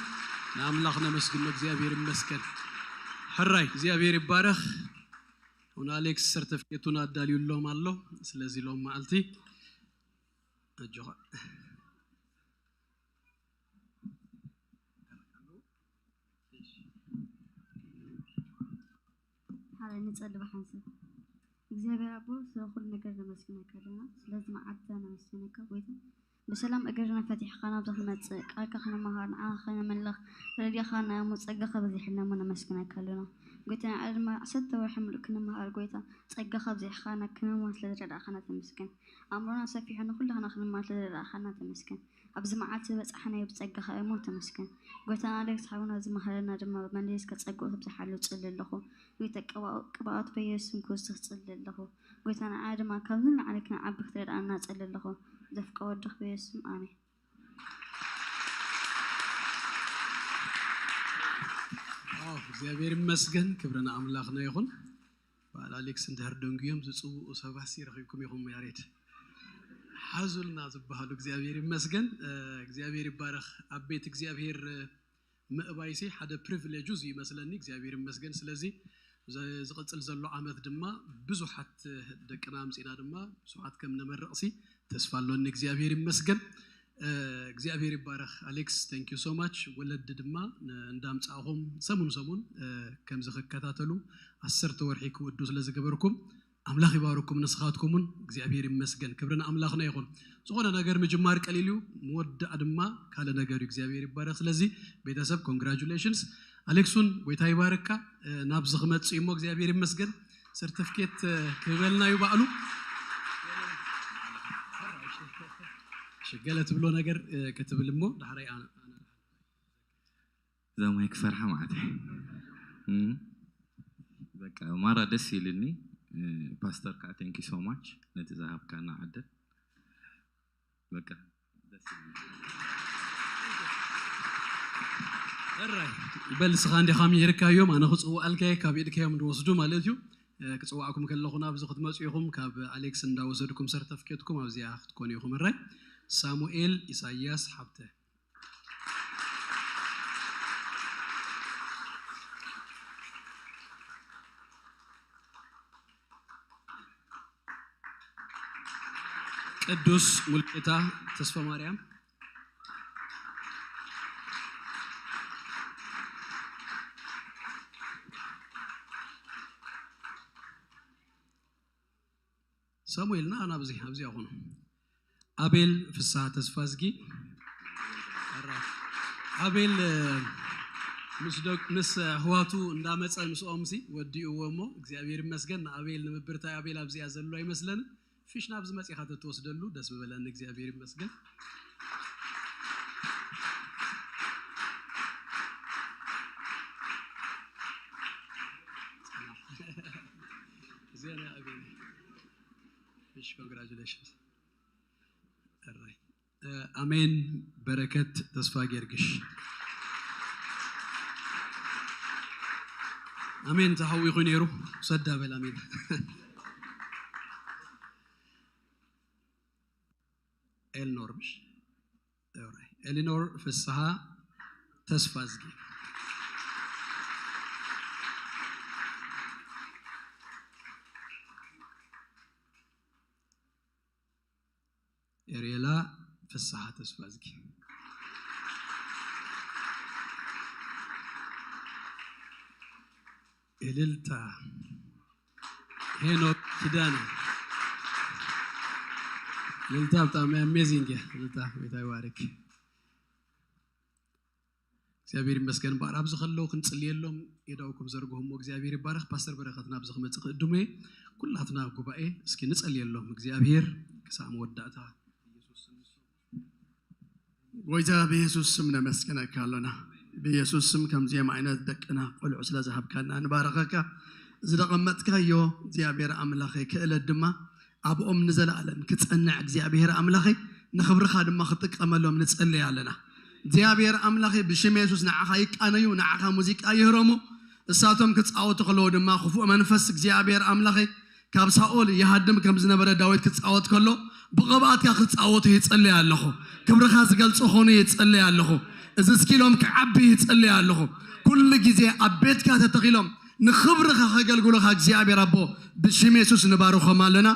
ናምላኽና መስግን እግዚአብሔር ይመስገን حراي እግዚአብሔር ይባረክ ሆነ አሌክስ ሰርቲፊኬቱን አዳልዩሎም አለው ስለዚህ ሎም ማልቲ እጆኻ حالا نتصلي بحنسه እግዚአብሔር አቦ ስለሁሉ ነገር ለመስገን ካለና ስለዚህ ማዕተና መስገን ከወይታ بسلام أجرنا فتح قناة ضخمة قالك خنا مهارنا خنا ملخ ردي خنا متصقخ بذي حنا منا مسكنا كلنا قلت أنا أرمى ستة وحمل كنا مهار قلت تصقخ بذي خنا كنا ما تلدر خنا تمسكن أمرنا سفي حنا كلها خنا ما تلدر خنا تمسكن أبز معات بس حنا يبتصقخ مو تمسكن قلت أنا ليش حاولنا زي مهارنا جمع بنديس كتصقخ بتحلو تصل له قلت كبعات بيس مكوس تصل له قلت أنا عاد ما كملنا عليك نعب اختيار أنا تصل له دفق ودخ باسم آمين እግዚአብሔር ይመስገን ክብርና አምላክና ይሁን ባላ አሌክስ እንደርዶንጊዮም ዝጽው ሰባሲ ረኺኩም ይሁን ያሬድ ሐዙልና ዝባሉ እግዚአብሔር ይመስገን እግዚአብሔር ይባረክ አቤት እግዚአብሔር መእባይሲ ሓደ ፕሪቪሌጅ ይመስለኒ እግዚአብሔር ይመስገን ስለዚህ ዝቅጽል ዘሎ ዓመት ድማ ብዙሓት ደቅና ምጽና ድማ ብዙሓት ከም ነመረቅሲ ተስፋሎን እግዚአብሔር ይመስገን እግዚአብሔር ይባረክ አሌክስ ታንክ ዩ ሶ ማች ወለድ ድማ እንዳምጻሁም ሰሙን ከም ዝከታተሉ 10 ወርሒ ክወዱ ስለዝገበርኩም አምላክ ይባርኩም ንስኻትኩምን እግዚአብሔር ይመስገን ክብርና አምላክና ይሁን ዝኾነ ነገር ምጅማር ቀሊሉ ወድ አድማ ካለ ነገር እግዚአብሔር ይባረክ ስለዚህ ቤተሰብ ኮንግራቹሌሽንስ አሌክሱን ወይታ ይባረካ ናብዝ ኸመጽ ይሞ እግዚአብሔር ይመስገን ሰርቲፊኬት ከበልና ይባሉ شغلت ብሎ ነገር ከተብልሞ ዳህራይ አና ዘማይክ ፈርሃ ማለት በቃ ማራ ደስ ይልኒ ፓስተር ካ ቴንክ ዩ ሶ ማች ነትዛሃብ ካና አደል በቃ ደስ ይልኒ አራይ በልስ ኻንዲ ኻሚ ይርካዮም አና ኹጽው አልካይ ካብ ይድካዮም እንደወስዱ ማለት እዩ ክጽዋዕኩም ከለኹና ብዙ ክትመጽይኹም ካብ አሌክስ እንዳወሰድኩም ሰርቲፊኬትኩም ኣብዚያ ክትኮኑ ይኹም ራይ ሳሙኤል ኢሳያስ ሐብተ ቅዱስ ሙልጌታ ተስፋ ማርያም ሳሙኤልና አና ኣብዚ አሁን አቤል ፍስሐ ተስፋዝጊ አቤል ምስ ህዋቱ እንዳመጸ ምስኦምሲ ወዲኡወሞ እግዚአብሔር ይመስገን አቤል ንብርታ አቤል ኣብዚ ያዘሉ አይመስለን ፊሽና ኣብዚ መጽሐ ተወስደሉ ደስ በበለን እግዚአብሔር ይመስገን ዜና አቤል ፊሽ ኮንግራቹሌሽንስ አሜን በረከት ተስፋ ገርግሽ አሜን ተሐዊኹ ነይሩ ሰዳ በል አሜን ኤልኖር ብሽ ኤሊኖር ፍስሐ ተስፋዝጊ ኤሪላ ፍስሐ ተስፋዝጊ ኤልልታ ሄኖክ ኪዳነ ኤልልታ በጣም አሜዚንግ ኤልልታ ወይታይ ዋርክ እግዚአብሔር ይመስገን ባራብ ዝኸለው ክንጽልየሎም የዳውኩም ዘርጎም እግዚአብሔር ይባረክ ፓስተር በረከትና ብዝኽ መጽኽ ድሜ ኩላትና ጉባኤ እስኪ ንጽልየሎም እግዚአብሔር ከሳም ወዳታ ወይታ በኢየሱስ ስም ነመስገነካለና በኢየሱስ ስም ከምዚያ አይነት ደቅና ቆልዑ ስለዛሃብካና እንባረከካ ዝደቀመጥካዮ እግዚአብሔር አምላኸ ከእለት ድማ አብኦም ንዘላለም ክጸንዕ እግዚአብሔር አምላኸ ንኽብርኻ ድማ ክትቀመሎም ንጸልያለና እግዚአብሔር አምላኸ ብሽም ኢየሱስ ንዓኻ ይቃነዩ ንዓኻ ሙዚቃ ይህረሙ እሳቶም ክጻወቱ ከለው ድማ ክፉእ መንፈስ እግዚአብሔር አምላኸ ካብ ሳኦል ይሃድም ከም ዝነበረ ዳዊት ክጻወት ከሎ ብቕባትካ ክጻወቱ ይጸልያለኹ ክብርኻ ዝገልጹ ኾኑ ይጸልያለኹ إذا سكيلهم كعبي يتصلي عليهم كل جزء أبيت كات تقيلهم نخبرها خجل قولها جزء بربو بشيم يسوع نبارخه مالنا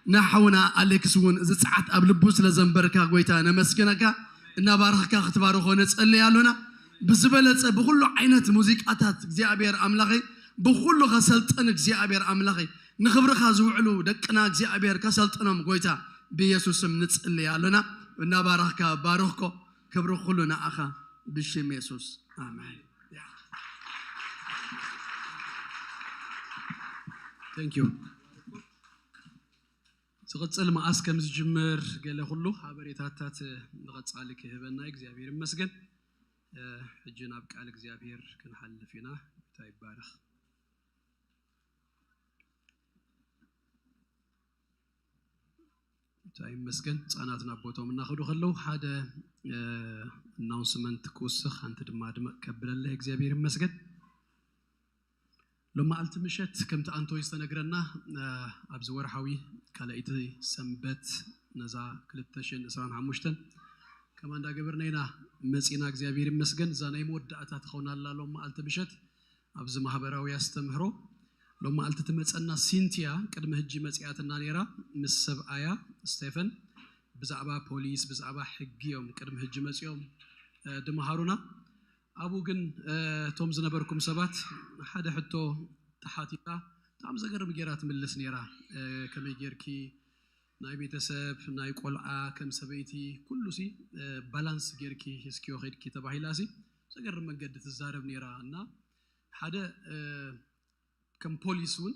نحونا أليكسون إذا ساعات قبل بوس لزنبركا قويتا نمسكنك نبارخك اختبارخه نتصلي علينا بزبلة بقوله عينة موسيقى جزء بير أملاقي بقوله غسلت أنا جزء بير أملاقي نخبرها زوعلو دكنا جزء بير كسلت أنا قويتا بيسوع نتصلي علينا نبارخك بارخكو كبرو خلونا أخا بشيم يسوع آمين. Thank you. سقط ما أسكم زجمر قال خلو حبريتات نقص عليك هبنا إجزابير مسجن الجناب قال إجزابير كن حل فينا تايب بارخ تايب مسجن أنا تنبوتهم ناخذ خلو هذا announcement كوسخ أنت دم كبر الله إجزابير مسجن لما قلت مشت كم تأنتو يستنقرنا أبزور حوي كلايتي سنبت نزا كلتشين إسران عموشتن كمان دا قبرنينا مسينا إجزابير مسجن زاني مود أتات خونا الله لما قلت مشت أبز محبراوي استمهرو لما قلت تمسنا سينتيا كدم هجي مسيات النانيرا مسب آيا ستيفن بزعبا بوليس بزعبا حقيهم كدم هجي مسيهم دم هارونا أبو جن توم زنبركم سبات حدا حتى تحاتيتا تعم زجر بجرات من السنيرة كم يجركي ناي بيتسب ناي قلعة كم سبيتي كله سي بالانس جركي يسكيو خير كي تبعي لاسي زجر من قد تزارب نيرة أنا حدا كم بوليسون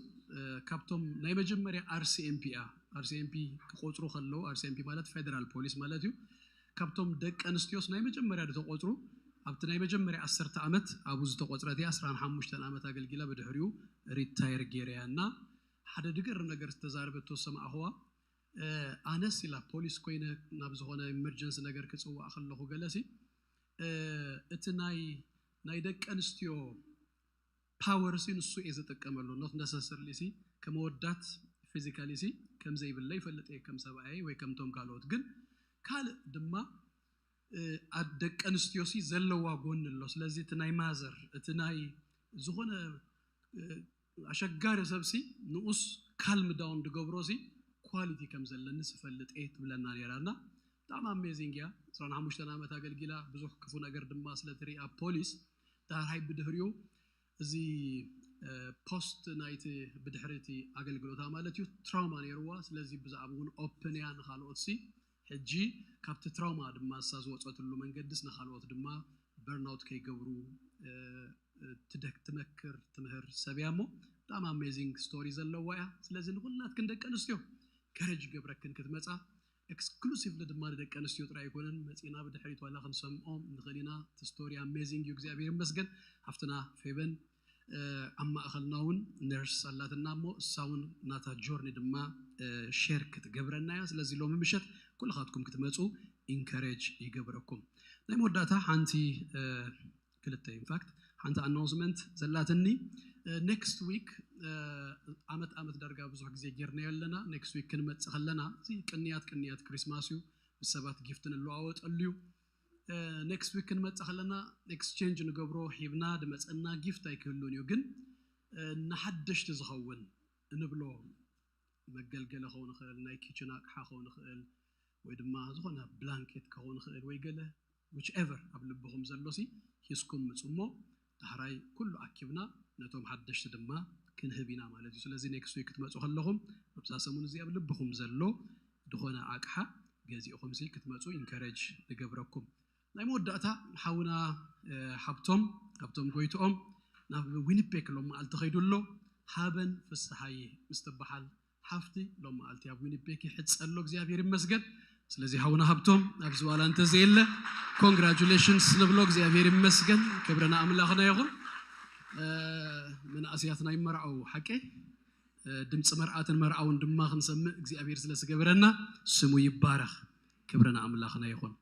كابتوم ناي بجمري RCMP كقطرو خلو RCMP مالت فيدرال بوليس مالتيو كابتوم دك أنستيوس ناي بجمري هذا قطرو أبتنا يبجمري 10 عامات أبوز تقطرتي 15 عامات أقل جلا بدحريو ريتاير جيريانا حدا دقر نجار تزارب توسم أهوا أنا سلا بوليس كوينة نبزهنا إمرجنس نجار كتسوى أخلله جلسي اتناي نايدك أنستيو باورسي نسوي إذا تكملوا not necessarily سي كمودات physically سي كم زي بالله فلت إيه كم سبعي وكم توم كالوت جن كال دما أدك أنستيوسي زلوا قون الله سلزي تناي مازر تناي زخونة أشجار سبسي نقص كلم داون دقبروسي quality كم زل النسف اللي تأيت بلنا نيرانا تمام amazing يا صراحة مشتنا متى قال جلا بزوج كفونا قرد ماس لتري بوليس تار هاي بدهريو زي post night بدهرتي أقل جلو تامالتيو trauma نيروا سلزي بزعبون open يعني خالوتسي هجي كابت تراوما دما سازوت وتلو من قدس نخالوت دما بيرن اوت كي جبرو تدك تمكر تمهر سبيامو تمام اميزنج ستوريز اللوايا سلازي نقولات كندك انستيو كرج جبركن كتمصا اكسكلوسيف لدما دك انستيو طراي يكونن مصينا بدحريت ولا خنسمኦም نخلينا ستوري اميزنج يغزابير مسجن حفتنا فيبن أما أخلناون نيرس اللاتنا مو ساون ناتا جورني دما شركة جبرنا يا سلازي لو مشت كل خاطكم كتمسوا encourage يجبركم ناي موداتا حنتي كلتا in fact حنت announcement زلاتني next week عمت درجة بزوج زي جرنا يلنا next week كلمة خلنا زي كنيات كريسماسيو بالسبات جفتن اللوعات الليو next week كلمة خلنا exchange نجبره حيبنا دمسنا gift يكلون يوجن نحدش تزخون نبلو مجلجل خون خيل نايكي جناك حخون خيل ويدما زخنا بلانكيت كون خيل ويجله whichever قبل بهم زلوسي يسكم مصمو تحراي كله أكيبنا نتوم حدش تدما كنهبينا مالتي سلازي next week تمسوا خلهم بساسمون زي قبل بهم زلو دخنا عقحة جازي خمسي كتمسوا encourage نجبركم ناي موداتا حاونا حبتم قويتهم ناب وينيبيك لما التخيدولو حابن في الصحيح مستبحال حفتي لما قلت يا وينيبيك يحصلو እግዚአብሔር ይመስገን ስለዚህ حاونا حبتم ابزوالا انت زيله congratulations نبلو እግዚአብሔር ይመስገን ክብርና አምላክና ይሁን من اسياتنا يمرعو حقي ድምጽ መርዓትን መርዓውን ድማ ክንሰምዕ እግዚአብሔር ስለስገበረና ስሙ ይባረክ ክብርና አምላክና ይሁን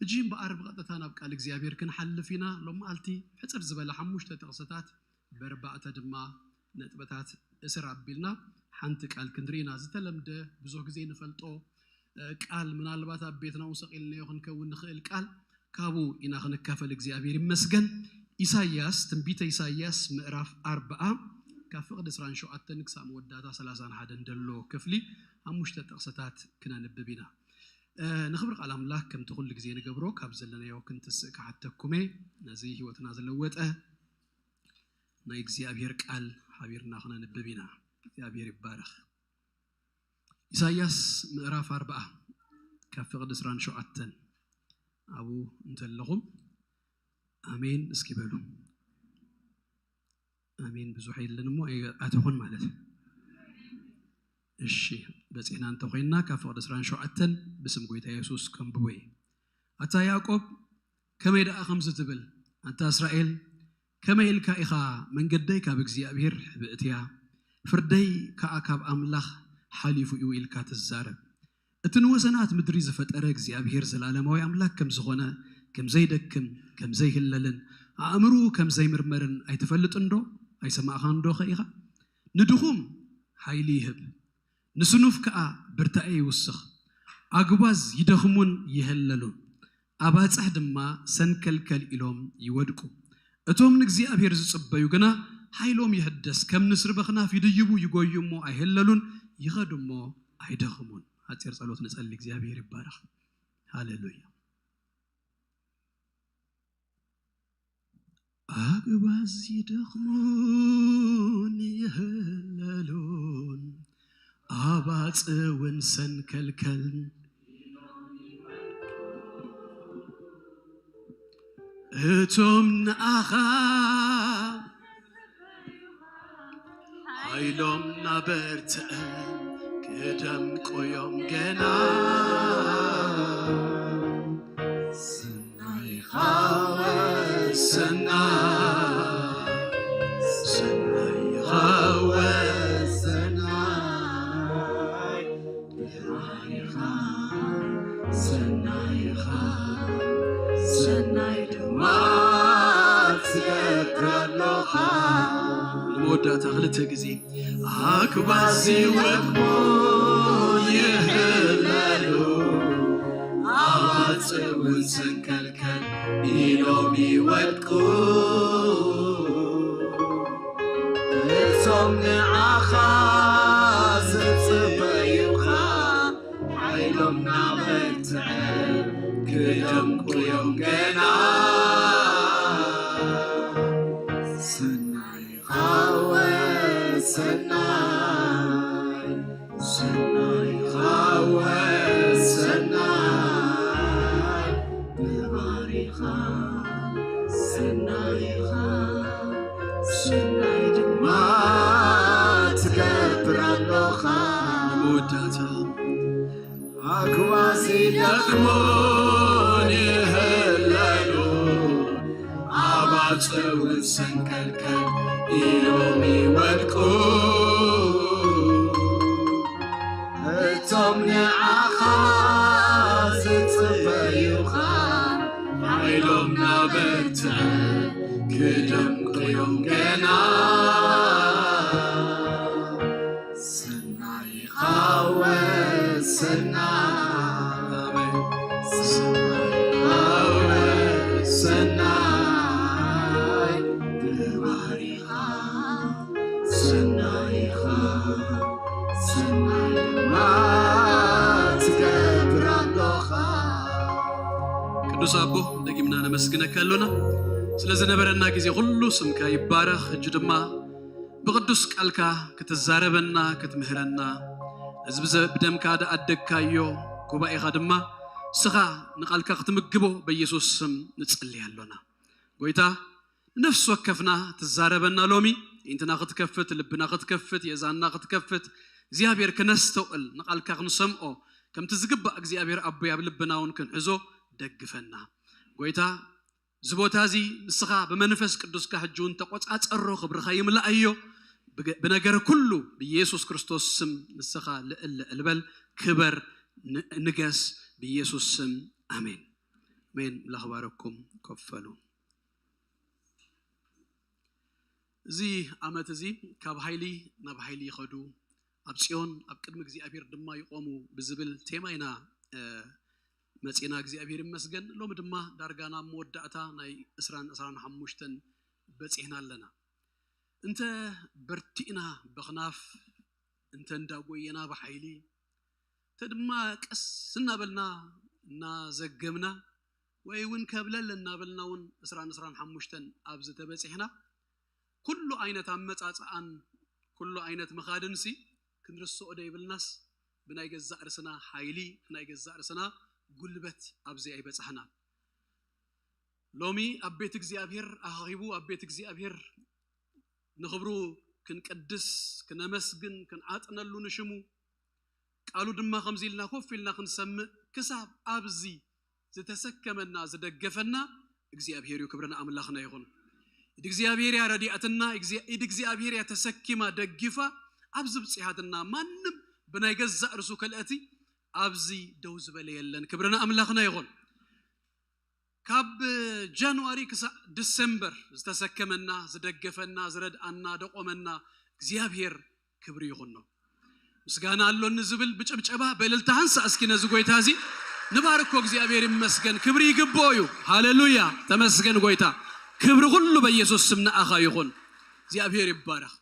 እጂም በአርብ ቀጥታ ናብ ቃል እግዚአብሔር ክንሐልፊና ለማልቲ ሕጽር ዝበለ ሓሙሽተ ተቅሰታት በርባዕተ ድማ ነጥበታት እስራ አቢልና ሓንቲ ቃል ክንድሪና ዝተለምደ ብዙ ጊዜ ንፈልጦ ቃል ምናልባት አቤትና ወሰቂልና ይኹን ከውን ንኽእል ቃል كابو إنا خنكافل إغزيابير مسجن إساياس تنبيت إساياس مقراف 4 كافقد سران شو أتنك سام وداتا 30 حدن دلو كفلي أمشت تقصتات كنا نببينا نخبرك على أملاك كم تقول لك زين قبروك أبزلنا يا وكنت حتى كومي نزيه وتنازل لوته نايك إغزيابير قال حبيرنا خنا نببينا إغزيابير يبارك إساياس مقراف 4 كافقد سران شو أتن أبو نتلقهم آمين اسكبلو آمين بزوحيل لنمو أتخون مالت الشيء بس إحنا انتقينا كفقد سران شو أتن بسم قويتا يسوس كم بوي أتا يعقوب كما يدعى خمسة تبل أنت إسرائيل كما يلكا إخا من قدي كابكزي أبير بإتيا فردي كأكاب أملاخ حاليفو إيويل كاتزارب اتنوزنات مدري زفت أرق زي أبير زلالموي أملاك كم زغنا كم زي دكم كم زي هللن أمرو كم زي مرمرن أي تفلت اندو أي سماع خاندو خيخا ندخوم حيليهب نسنوف كأ برتأي وسخ أقواز يدخمون يهللون أبات أحد ما سنكلكل إلوم يودكو أتوم نكزي أبير زصبا يغنا حيلوم يهدس كم نسر بخنا في ديبو يغويمو أي هللون يغدمو أي دخمون هاتير صلوت نسأل لك زيابير يبارك هاليلويا أقباز يدخمون يهللون أبات ونسن كلكل اتم أخا عيلم نبرتأن كدم قيوم جنا سناي خاوس سناي خاوس سناي دمات يكرلوها المودة تغلتك زي أكباسي وكمون يهللو أبات ونسن كالكال إلومي ودكو إلتم نعاخا زتبايوخا حيلوم نعبرتعب كدم قيوم جنا سناي خاوي سناي خاوي سناي بغاريخا سناي دمات كبرالوخا موداتا أكوازي دخمون يهللو أبات ونسن كالكال إلومي ودكو اتم نعاخا زتبايوخا عيلوم نابرتع كدم قيوم جنا سناي خاوي سناي بماريخا سناي ما تكبر اللوخا ቅዱስ አቦ ደግምና ነመስግነከ አለና ስለዚህ ነበረና ጊዜ ሁሉ ስምካ ይባረክ እጅ ድማ በቅዱስ ቃልካ ከተዛረበና ከተምህረና ህዝብ በደምካ አደካዮ ጉባኤኻ ድማ ስኻ ንቃልካ ክትምግቦ በኢየሱስ ስም ንጽልያለና ጎይታ ነፍስ ወከፍና ተዛረበና ሎሚ እንትና ክትከፍት ልብና ክትከፍት የዛና ክትከፍት እግዚአብሔር ከነስተውል ንቃልካ ክንሰምኦ ከም ትዝግባ እግዚአብሔር አቦ ያብ ልብናውን ክንሕዞ ደግፈና ጎይታ ዝቦታዚ ንስኻ በመንፈስ ቅዱስ ካህጁን ተቆጻጸሮ ክብርኻ ይምላአዮ بنجر كله بيسوع كريستوس سم نسخة البل كبر نجس بيسوع سم آمين آمين لخباركم كفلوا زي أمات زي كابهايلي نبهايلي خدو أبسيون أبكر مجزي أبير دم يقوموا بزبل تيمينا መጽና እግዚአብሔር ይመስገን ሎም ድማ ዳርጋና መወዳእታ ናይ 25 በጽህና ኣለና እንተ በርቲና በخናፍ እንተ እንዳጎየና በኃይሊ ተድማ ቀስና በልና እና ዘገምና ወይውን ከብለል እና በልናውን 25 አብዝ ተበጽህና ኩሉ አይነት አመጻጻአን ኩሉ አይነት መኻድንሲ ክንርሶ ደይብልናስ ብናይ ገዛ እርስና ኃይሊ ብናይ ገዛ እርስና ጉልበት አብዚ አይበጽህና ሎሚ አቤት እግዚአብሔር አኺቡ አቤት እግዚአብሔር ንኽብሩ ክንቀድስ ክነመስግን ክንዓጥነሉ ንሽሙ ቃሉ ድማ ከምዚልና ኮፍልና ክንሰምዕ ክሳብ አብዚ ዝተሰከመና ዝደገፈና እግዚአብሔር ይክብረና አምላኽና ይሁን እግዚአብሔር ያረዲአትና እግዚአብሔር ያተሰኪማ ደግፋ አብዚ ብጽያትና ማንም ብናይ ገዛ እርሱ ከልአቲ አብዚ ደውዝ በለየለን ክብረና አምላኽና ይሁን ካብ ጃንዋሪ ክሳ ዲሴምበር ዝተሰከመና ዝደገፈና ዝረድአና ደቆመና እግዚአብሔር ክብር ይሁን ነው ምስጋና አሎን ዝብል ብጭብጨባ በእልልታ አንሳ እስኪ ነዚ ጎይታዚ ንባርኮ እግዚአብሔር ይመስገን ክብር ይግባው ሃሌሉያ ተመስገን ጎይታ ክብር ሁሉ በኢየሱስ ስም ነአኻ ይሁን እግዚአብሔር ይባረክ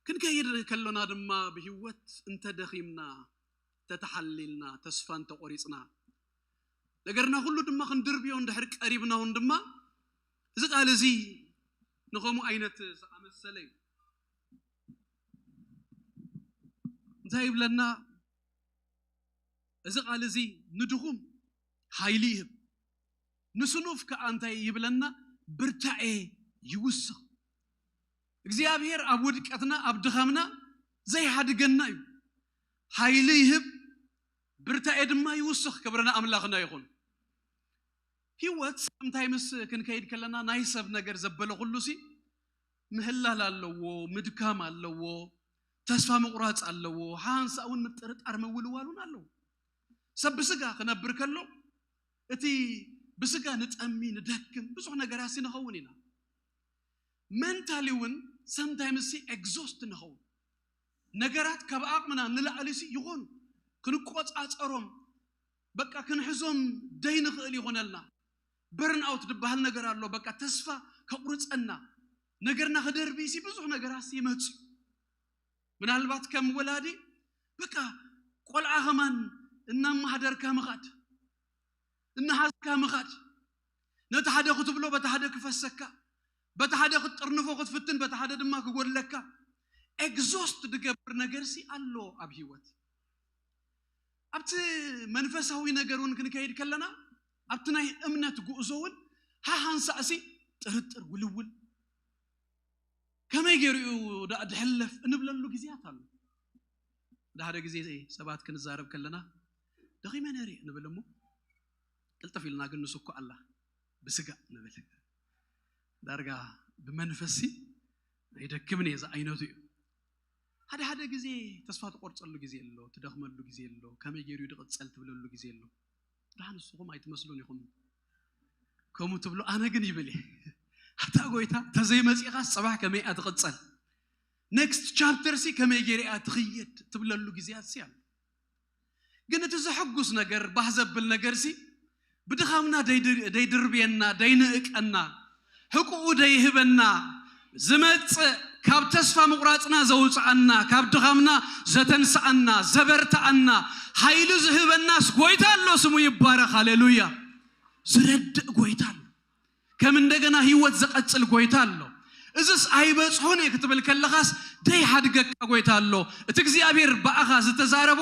ክንከይድ ከሎና ድማ በህይወት እንተ ደኺምና ተተሐልልና ተስፋን ተቆሪጽና ነገርና ሁሉ ድማ ክንድርብዮ እንድሕር ቀሪብና ሁን ድማ እዚ ቃል እዚ ንኸሙ አይነት ሰአመሰለይ እንታይ ይብለና እዚ ቃል እዚ ንድኹም ኃይሊ ይህብ ንስኑፍ ከአንታይ ይብለና ብርታኤ ይውስኽ እግዚአብሔር ኣብ ውድቀትና ኣብ ድኻምና ዘይሓድገና እዩ ኃይሊ ይህብ ብርታኤ ድማ ይውስኽ ክብረና አምላኽና ይኹን ህይወት sometimes ክንከይድ ከለና ናይ ሰብ ነገር ዘበለ ሁሉሲ ምህላል ኣለዎ ምድካም ኣለዎ ተስፋ መቁራጽ ኣለዎ ሃንሳውን ምጥርጣር መውልዋሉን ኣለዎ ሰብ ስጋ ከነብር ከሎ እቲ ብስጋ ንጠሚ ንደክም ብዙ ነገራሲ ነኸውን ኢና ሜንታሊውን sometimes exhaust ነኸውን ነገራት ካብ አቅምና ንላዕሊሲ ይሆኑ ክንቆጻጸሮም በቃ ክንሕዞም ደይን ኽእል ይሆነልና በርን አውት ድባል ነገር አለው በቃ ተስፋ ከቁርጽና ነገርና ከደርቢሲ ብዙ ነገራሲ ይመጽ ምናልባት ከም ወላዲ በቃ ቆልዓ ኸማን እና ማህደርካ መኻድ እና ሐስካ መኻድ ነተሐደ ክትብሎ በተሐደ ክፈሰካ በተሐደ ክትጥርንፎ ክትፍትን በተሐደ ድማ ክጎለካ ኤግዞስት ድገብር ነገርሲ አሎ ኣብ ህይወት ኣብቲ መንፈሳዊ ነገሩን ክንከይድ ከለና ኣብቲ ናይ እምነት ጉዕዞውን ሃንሳሲ ጥርጥር ውልውል ከመይ ገሪኡ ዳድሕለፍ እንብለሉ ግዚያት አሉ ዳህደ ጊዜ ሰባት ክንዛረብ ከለና ደኺመነሪ እንብለሙ ቅልጥፊልና ግን ንሱኮ አላ ብስጋ ንብል ዳርጋ በመንፈሲ አይደክምኔ ዛ አይነቱ ሓደ ጊዜ ተስፋ ተቆርጸሉ ጊዜ የሎ ተደኽመሉ ጊዜ የሎ ከመይ ገሪኡ ድቅጸል ትብለሉ ጊዜ የሎ ዳንሱም አይተመስሉን ይኹም ከሙ ትብሎ አነ ግን ይብሊ አታ ጎይታ ተዘይ መጽኻ ጽባህ ከመይ አትቅጸል next chapter ሲ ከመይ ገሪኡ አትኽየድ ትብለሉ ጊዜያት ሲያ ግን ተዘሐጉስ ነገር ባህዘብል ነገር ሲ ብድኻምና ደይድርብየና ደይንእቀና ሕቁኡ ደይህበና ዝመጽ ካብ ተስፋ መቁራጽና ዘውጽአና ካብ ድኻምና ዘተንሳአና ዘበርታአና ኃይል ዝህበናስ ጎይታ አሎ ስሙ ይባረክ ሃሌሉያ ዝረድ ጎይታ አሎ ከም እንደገና ህይወት ዘቀጽል ጎይታ አሎ እዝስ አይበጽሆነ ክትብል ከለኻስ ደይ ሓድገካ ጎይታ አሎ እቲ እግዚአብሔር በአኻ ዝተዛረቦ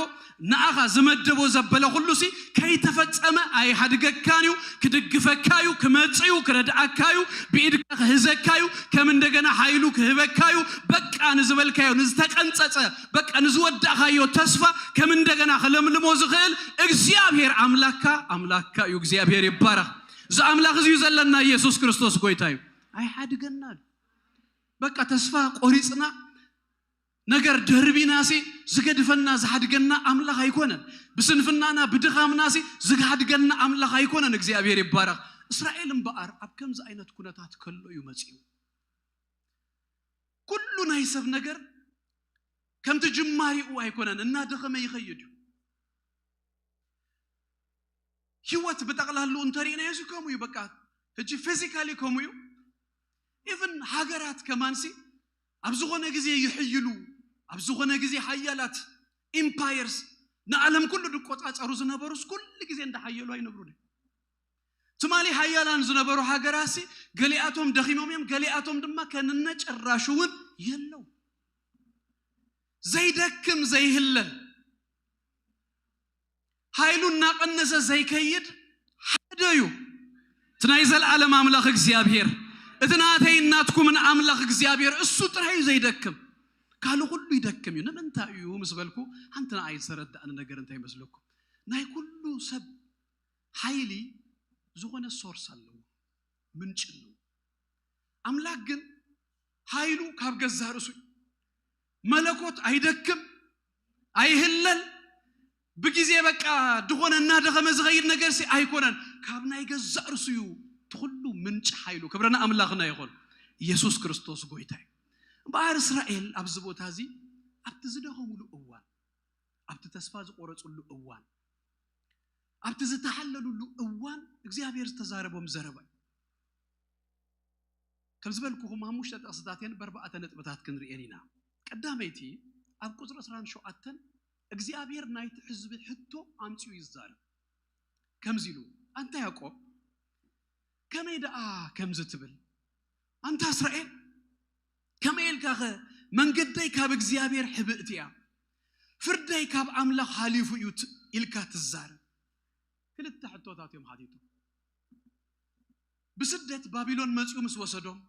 ናአኻ ዝመደቦ ዘበለ ሁሉሲ ከይተፈጸመ አይ ሓድገካኒው ክድግፈካዩ ክመጽዩ ክረድአካዩ ቢድካ ህዘካዩ ከም እንደገና ኃይሉ ክህበካዩ በቃ ንዝበልካዩ ንዝተቀንጸጸ በቃ ንዝወዳኻዮ ተስፋ ከም እንደገና خلምልሞ ዝኽእል እግዚአብሔር አምላካ እዩ እግዚአብሔር ይባረክ ዛ አምላክ እዩ ዘለና ኢየሱስ ክርስቶስ ጎይታዩ አይ ሓድገና በቃ ተስፋ ቆሪጽና ነገር ደርቢናሲ ዝገድፈና ዝሓድገና አምላክ አይኮነን ብስንፍናና ብድኻምናሲ ዝሓድገና አምላክ አይኮነን እግዚአብሔር ይባረክ እስራኤልን በአር ኣብ ከምዚ አይነት ኩነታት ከሎ ይመጽዩ ኩሉ ናይ ሰብ ነገር ከምቲ ጅማሪኡ አይኮነን እና ደኸመ ይኸይድ ህይወት በጠቅላላው እንተሪና የሱ ከሙዩ በቃ እጂ ፊዚካሊ ከሙዩ ኢቭን ሀገራት ከማንሲ አብዝሆነ ጊዜ ይሕይሉ አብዝሆነ ጊዜ ሀያላት ኢምፓየርስ ነዓለም ኩሉ ድቆጣጸሩ ዝነበሩስ ኩሉ ጊዜ እንደሐየሉ አይነብሩ ትማሊ ሀያላን ዝነበሩ ሀገራሲ ገሊአቶም ደኺሞም ገሊአቶም ድማ ከነጨራሹውን የለው ዘይደክም ዘይህለል ኃይሉና ቀነሰ ዘይከይድ ሐደዩ ትናይዘል ዓለም አምላክ እግዚአብሔር እትናተይ እናትኩምን አምላክ እግዚአብሔር እሱ ጥራይ ዘይደክም ካሉ ሁሉ ይደክም ይሁን እንታዩ መስበልኩ አንተና አይሰረዳን ነገር እንታይ መስለኩ ናይ ሁሉ ሰብ ኃይሊ ዝሆነ ሶርስ አለው ምንጭ ነው አምላክ ግን ኃይሉ ካብ ገዛርሱ መለኮት አይደክም አይህለል بجزء بقى دخون النهر خمس غير نجارسي أيقونن كابنا يجزء رسيو تخلو منش حيلو كبرنا أملاقنا يقول يسوع كريستوس قويتاي بحر إسرائيل أبزبوت هذه أبتزدهم له أوان أبتتسفاز قرص له أوان أبتزتحللوا له أوان إخزيابير تزاربهم زربا كم زبالكو هم هموش تأصداتين بربعة نتبتات كنريانينا قداميتي أبقى زرسران شو أتن እግዚአብሔር ናይት ህዝብ ህቶ አምጪው ይዛል ከምዚሉ አንተ ያዕቆብ ከመይዳ ከምዝትብል አንተ እስራኤል ከመይል ካኸ መንገደይ ካብ እግዚአብሔር ህብእትያ ፍርደይ ካብ አምላክ ሐሊፉ ይት ኢልካ ትዛር ክልተ ህቶታት የም ሐዲቱ በስደት ባቢሎን መጽኡ መስወሰዶም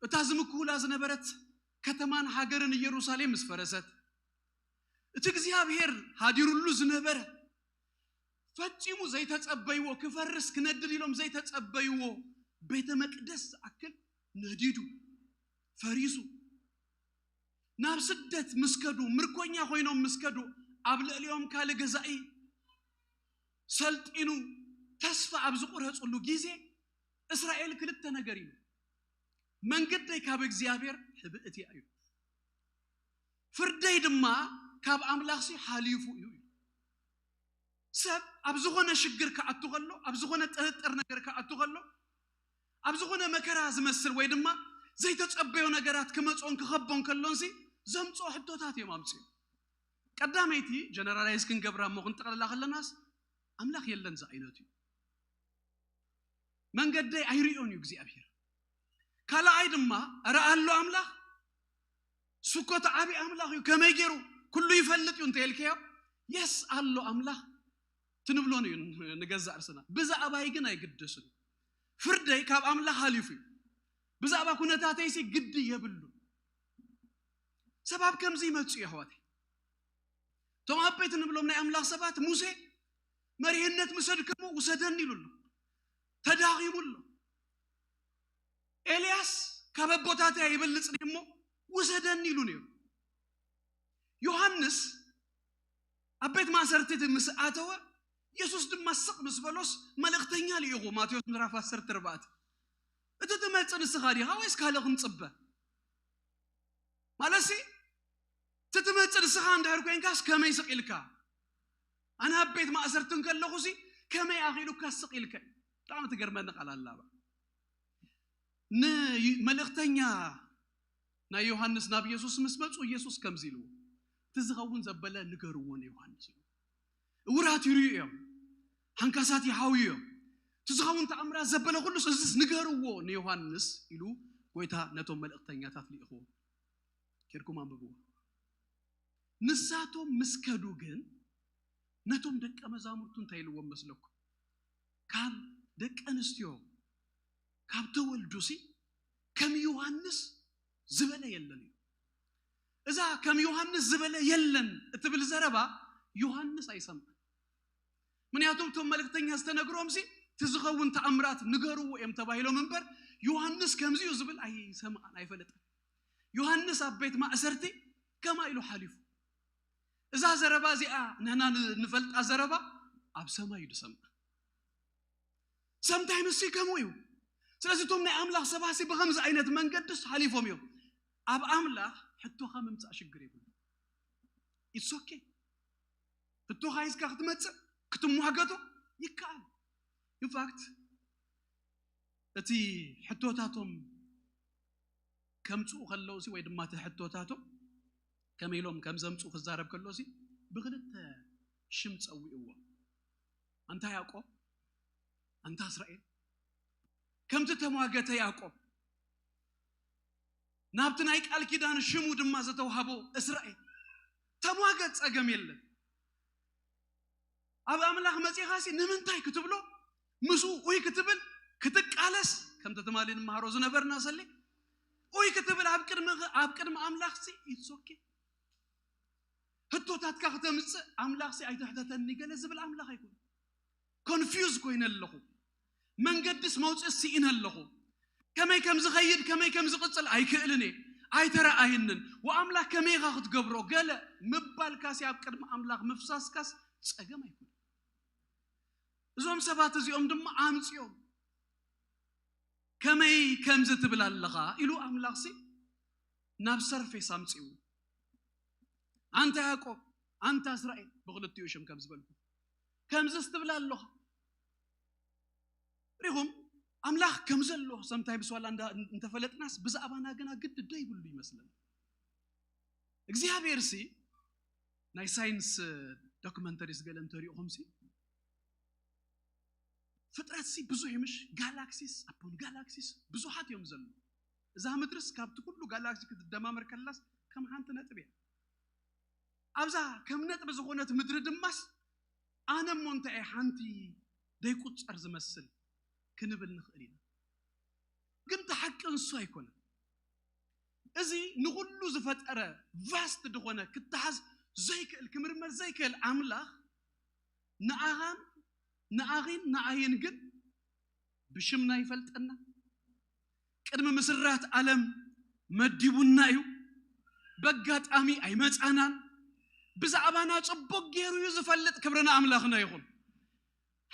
እታዝምኩላ ዝነበረት ከተማን ሀገርን ኢየሩሳሌም መስፈረሰት እግዚአብሔር ሀዲሩሉ ዝነበረ ፈጽሙ ዘይተጸበይዎ ክፈርስ ክነድል ይሎም ዘይተጸበይዎ ቤተ መቅደስ አክል ነዲዱ ፈሪሱ ናብ ስደት መስከዱ ምርኮኛ ሆይኖም መስከዱ አብለሊዮም ካለ ገዛኢ ሰልጢኑ ተስፋ አብዝ ቆረጹሉ ጊዜ እስራኤል ክልተ ነገር ይሉ መንገደይ ካብ እግዚአብሔር ህብእት ያዩ ፍርደይ ድማ ካብ አምላክ ሲ ሐሊፉ እዩ ሰብ አብዝሆነ ሽግር ከአትኸሎ አብዝሆነ ጥርጥር ነገር ከአትኸሎ አብዝሆነ መከራ ዝመስል ወይ ድማ ዘይተጸበዩ ነገራት ከመጾን ከኸቦን ከሎንሲ ዘምጾ ህቶታት የማምጽ ቀዳመይቲ ጀነራላይዝ ክንገብራ ሞክን ተቀላላ ከለናስ አምላክ የለን ዛ አይነቱ መንገደይ አይሪዮን እግዚአብሔር ካላ አይድማ ረአሎ አምላክ ሱኮት አቢ አምላክ ከመይገሩ كله يفلت ينتهلكيا يس الله أملاك تنبلوني نجزء أرسنا بزا أباي جنا يقدسون فردي كاب أملاك حليفي بزا أبا كنا تاتيسي قد يبلو سبب كم زي ما تسوي هواتي توم أبيت نبلو من أملاك سبات موسى مريهنت مسد كمو وسدني لولو تداغي مولو إلياس كاب بوتاتي يبلت نيمو وسدني لونيو ዮሐንስ አቤት ማሰርተት መስአተው ኢየሱስ ድማስቅ መስበሎስ መልእክተኛ ሊይጎ ማቴዎስ ምዕራፍ 10 ተርባት እተተመጽን ስኻዲ ሃወይስ ካለኹም ጽበ ማለሲ ተተመጽን ስኻ እንዳርኩኝ ካስ ከመይ ስቂልካ አና አቤት ማሰርትን ከለኹሲ ከመይ አኺሉካ ስቂልካ ጣም ተገርመን ቃላላባ ነ መልእክተኛ ና ዮሐንስ ናብ ኢየሱስ መስመጹ ኢየሱስ ከምዚሉ تزغون زبالة نجرون يوحنس ورات يريو هنكاسات يحاويو تزغون تأمر زبالة كله سجس نجرون يوحنس يلو ويتا نتوم الأقطينات تطلقه كيركم عم بقول نساتهم مسكدوجن نتوم دك أمزامرتون تايلو ومسلوك كان دك أنستيو كاب تول جوسي كم يوحنس زبالة يلني إذا كم يوحنس زبالة يلن تبل زربا يوحنس أيسم من ياتوم توم ملكتين هستنقروم سي تزغون تأمرات نقروا يمتباهلو منبر يوحنس كم زيو زبل أي سمع أي فلت يوحنس أبيت ما أسرتي كما إلو حليف إذا زربا زي نحن نفلت أزربا أب سما يدسم sometimes سي كمو يو سلاسي تومني أملاح سباسي بخمس عينات من قدس حليفهم يو أب أملاح حتى خامم تأشجر يقول it's okay حتى خايز كخدمت كتم محاجته ይካል in fact እቲ ሕቶታቶም ከምፁ ከለውሲ ወይ ድማ ተሕቶታቶም ከመይሎም ከም ዘምፁ ክዛረብ ከለውሲ ብክልተ ሽም ፀዊዕዎ አንታ ያዕቆብ አንታ እስራኤል ከምቲ ተሟገተ ያዕቆብ ናብቲ ናይ ቃል ኪዳን ሽሙ ድማ ዝተውሃቦ እስራኤል ተሟገት ፀገም የለን ኣብ ኣምላኽ መጽኻሲ ንምንታይ ክትብሎ ምሱ ወይ ክትብል ክትቃለስ ከምቲ ተማሊን ማህሮ ዝነበርና ሰለ ወይ ክትብል ኣብ ቅድሚ ኣምላኽሲ it's okay ህቶታትካ ከተምጽ ኣምላኽሲ ኣይተሕተተኒ ገለ ዝብል ኣምላኽ ኣይኮን ኮንፊውዝ ኮይነ ኣለኹ መንገድስ መውጽእሲ ኢነ ኣለኹ ከመይ ከም ዝኸይድ ከመይ ከም ዝቅጽል ኣይክእልኒ ኣይተረኣይንን ወኣምላኽ ከመይኻ ክትገብሮ ገለ ምባልካሲ ኣብ ቅድሚ ኣምላኽ ምፍሳስካስ ፀገም ኣይኮን እዞም ሰባት እዚኦም ድማ ኣምጽዮም ከመይ ከም ዝትብል ኣለኻ ኢሉ ኣምላኽሲ ናብ ሰርፌስ ኣምጽዩ አንተ ያዕቆብ አንተ እስራኤል በክልቲዩ ሽም ከም ዝበልኩ ከም ዝስትብል ኣለኻ ሪኹም ኣምላኽ ከም ዘሎ ሰምታይ ብስዋላ እንተፈለጥናስ ብዛዕባና ገና ግድ ደይብሉ ይመስለን እግዚአብሔርሲ ናይ ሳይንስ ዶክመንተሪስ ገለ እንተሪእኹምሲ ፍጥረትሲ ብዙሕ ይምሽ ጋላክሲስ ኣፖን ጋላክሲስ ብዙሓት እዮም ዘሎ እዛ ምድርስ ካብቲ ኩሉ ጋላክሲ ክትደማመር ከላስ ከም ሓንቲ ነጥብ እያ ኣብዛ ከም ነጥብ ዝኾነት ምድሪ ድማስ ኣነ ሞንታይ ሓንቲ ደይቁፀር ዝመስል ክንብል ንኽእል ኢና ግን ተሓቂ እንሱ ኣይኮነን እዚ ንኹሉ ዝፈጠረ ቫስት ድኾነ ክትሓዝ ዘይክእል ክምርመር ዘይክእል ኣምላኽ ንኣኺን ንኣይን ግን ብሽምና ይፈልጠና ቅድሚ ምስራት ዓለም መዲቡና እዩ በጋጣሚ ኣይመፃናን ብዛዕባና ጽቡቅ ገይሩ ዝፈልጥ ክብረና ኣምላኽና ይኹን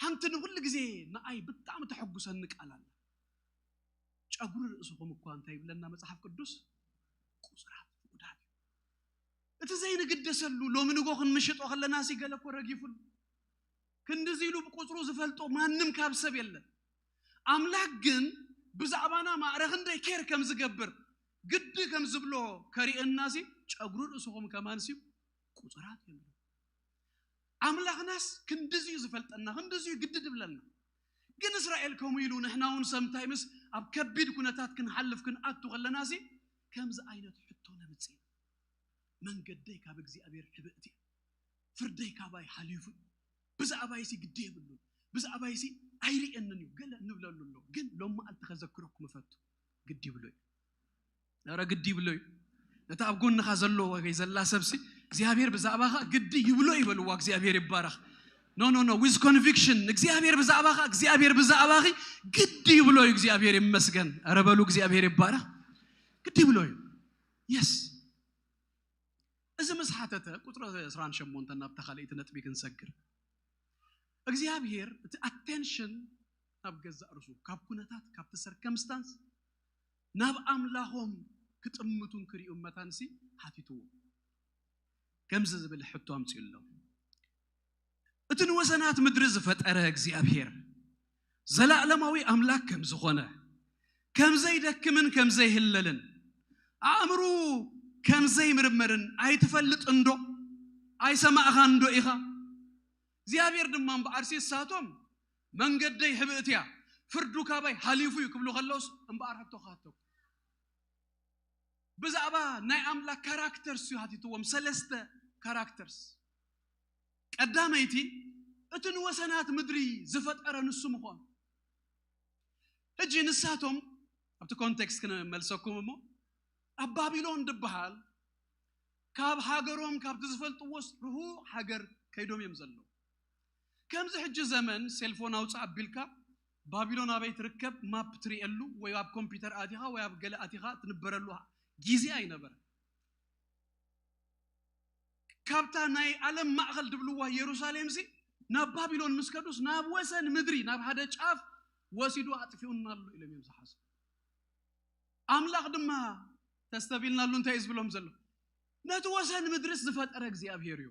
ሓንቲ ንኹሉ ግዜ ንኣይ ብጣዕሚ ተሐጉሰን ቃላላ ጨጉሩ ርእስኹም እኳ እንታይ ይብለና መጽሓፍ ቅዱስ ቁጽራት ፍቁዳት እቲ ዘይንግደሰሉ ሎሚ ንጎ ክንምሽጦ ከለና ሲገለ እኮ ረጊፉሉ ክንድዚ ኢሉ ብቁጽሩ ዝፈልጦ ማንም ካብ ሰብ የለን ኣምላኽ ግን ብዛዕባና ማዕረኽ እንደይ ኬር ከም ዝገብር ግድ ከም ዝብሎ ከሪእናሲ ጨጉሩ ርእስኹም ከማንሲ ቁጽራት የለን ኣምላኽናስ ክንድዚ ዝፈልጠና ክንድዚ ግድድ ብለና ግን እስራኤል ከምኡ ኢሉ ንሕናውን ሰምታይምስ ኣብ ከቢድ ኩነታት ክንሓልፍ ክንኣቱ ከለናሲ ከምዚ ዓይነት ሕቶ ነምጽእ መንገደይ ካብ እግዚአብሔር ሕብእቲ ፍርደይ ካባይ ሓሊፉ ብዛዕባይሲ ግድ የብሉ ብዛዕባይሲ ኣይርኤንን እዩ ገለ ንብለሉ ኣሎ ግን ሎማ ኣልተኸዘክረኩም ፈቱ ግድ ይብሎ ኧረ ግድ ይብሎ ነታ ኣብ ጎንኻ ዘሎ ወይ ዘላ ሰብሲ እግዚአብሔር ብዛዕባኻ ግድ ይብሎ ይበልዋ እግዚአብሔር ይባረኽ ኖ with conviction እግዚአብሔር ብዛዕባኺ ግድ ይብሎ እግዚአብሔር ይመስገን ኧረ በሉ እግዚአብሔር ይባረኽ ግድ ይብሎ yes እዚ መስሓተተ ቁጥር 28 ናብ ተኻለይት ነጥቢ ክንሰግር እግዚአብሔር እቲ attention ናብ ገዛ ርሱ ካብ ኩነታት ካብ circumstance ናብ ኣምላኾም ክጥምቱን ክሪኡ መታንሲ ሓቲትዎ ከምዚ ዝብል ሕቶ ኣምጽዩሎ እቲ ንወሰናት ምድሪ ዝፈጠረ እግዚአብሔር ዘላዕለማዊ ኣምላክ ከም ዝኾነ ከም ዘይደክምን ከም ዘይህለልን ኣእምሩ ከም ዘይምርመርን ኣይትፈልጥ እንዶ ኣይሰማዕኻ እንዶ ኢኻ እግዚአብሔር ድማ እምበኣርሲ ሳቶም መንገደይ ሕብእትያ ፍርዱ ካባይ ሓሊፉ እዩ ክብሉ ከለውስ እምበኣር ሕቶ ካቶ ብዛዕባ ናይ ኣምላክ ካራክተርስ እዩ ሓቲትዎም ሰለስተ ካራክተርስ ቀዳመይቲ እቲ ንወሰናት ምድሪ ዝፈጠረ ንሱ ምዃኑ ሕጂ ንሳቶም ኣብቲ ኮንቴክስት ክንመልሰኩም እሞ ኣብ ባቢሎን ድበሃል ካብ ሃገሮም ካብቲ ዝፈልጥዎስ ርሁቕ ሃገር ከይዶም እዮም ዘለዉ ከምዚ ሕጂ ዘመን ሴልፎን ኣውፅእ ኣቢልካ ባቢሎን ኣበይ ትርከብ ማፕ ትሪእየሉ ወይ ኣብ ኮምፒውተር ኣቲኻ ወይ ኣብ ገለ ኣቲኻ ትንበረሉ ጊዜ ኣይነበረ ካብታ ናይ ዓለም ማእኸል ድብልዋ ኢየሩሳሌም ሲ ናብ ባቢሎን ምስከዱስ ናብ ወሰን ምድሪ ናብ ሓደ ጫፍ ወሲዱ ኣጥፊኡና ኣሎ ኢሎም እዮም ዝሓስቡ ኣምላኽ ድማ ተስተቢልናሉ እንታይ ዝብሎም ዘሎ ነቲ ወሰን ምድሪስ ዝፈጠረ እግዚአብሔር እዩ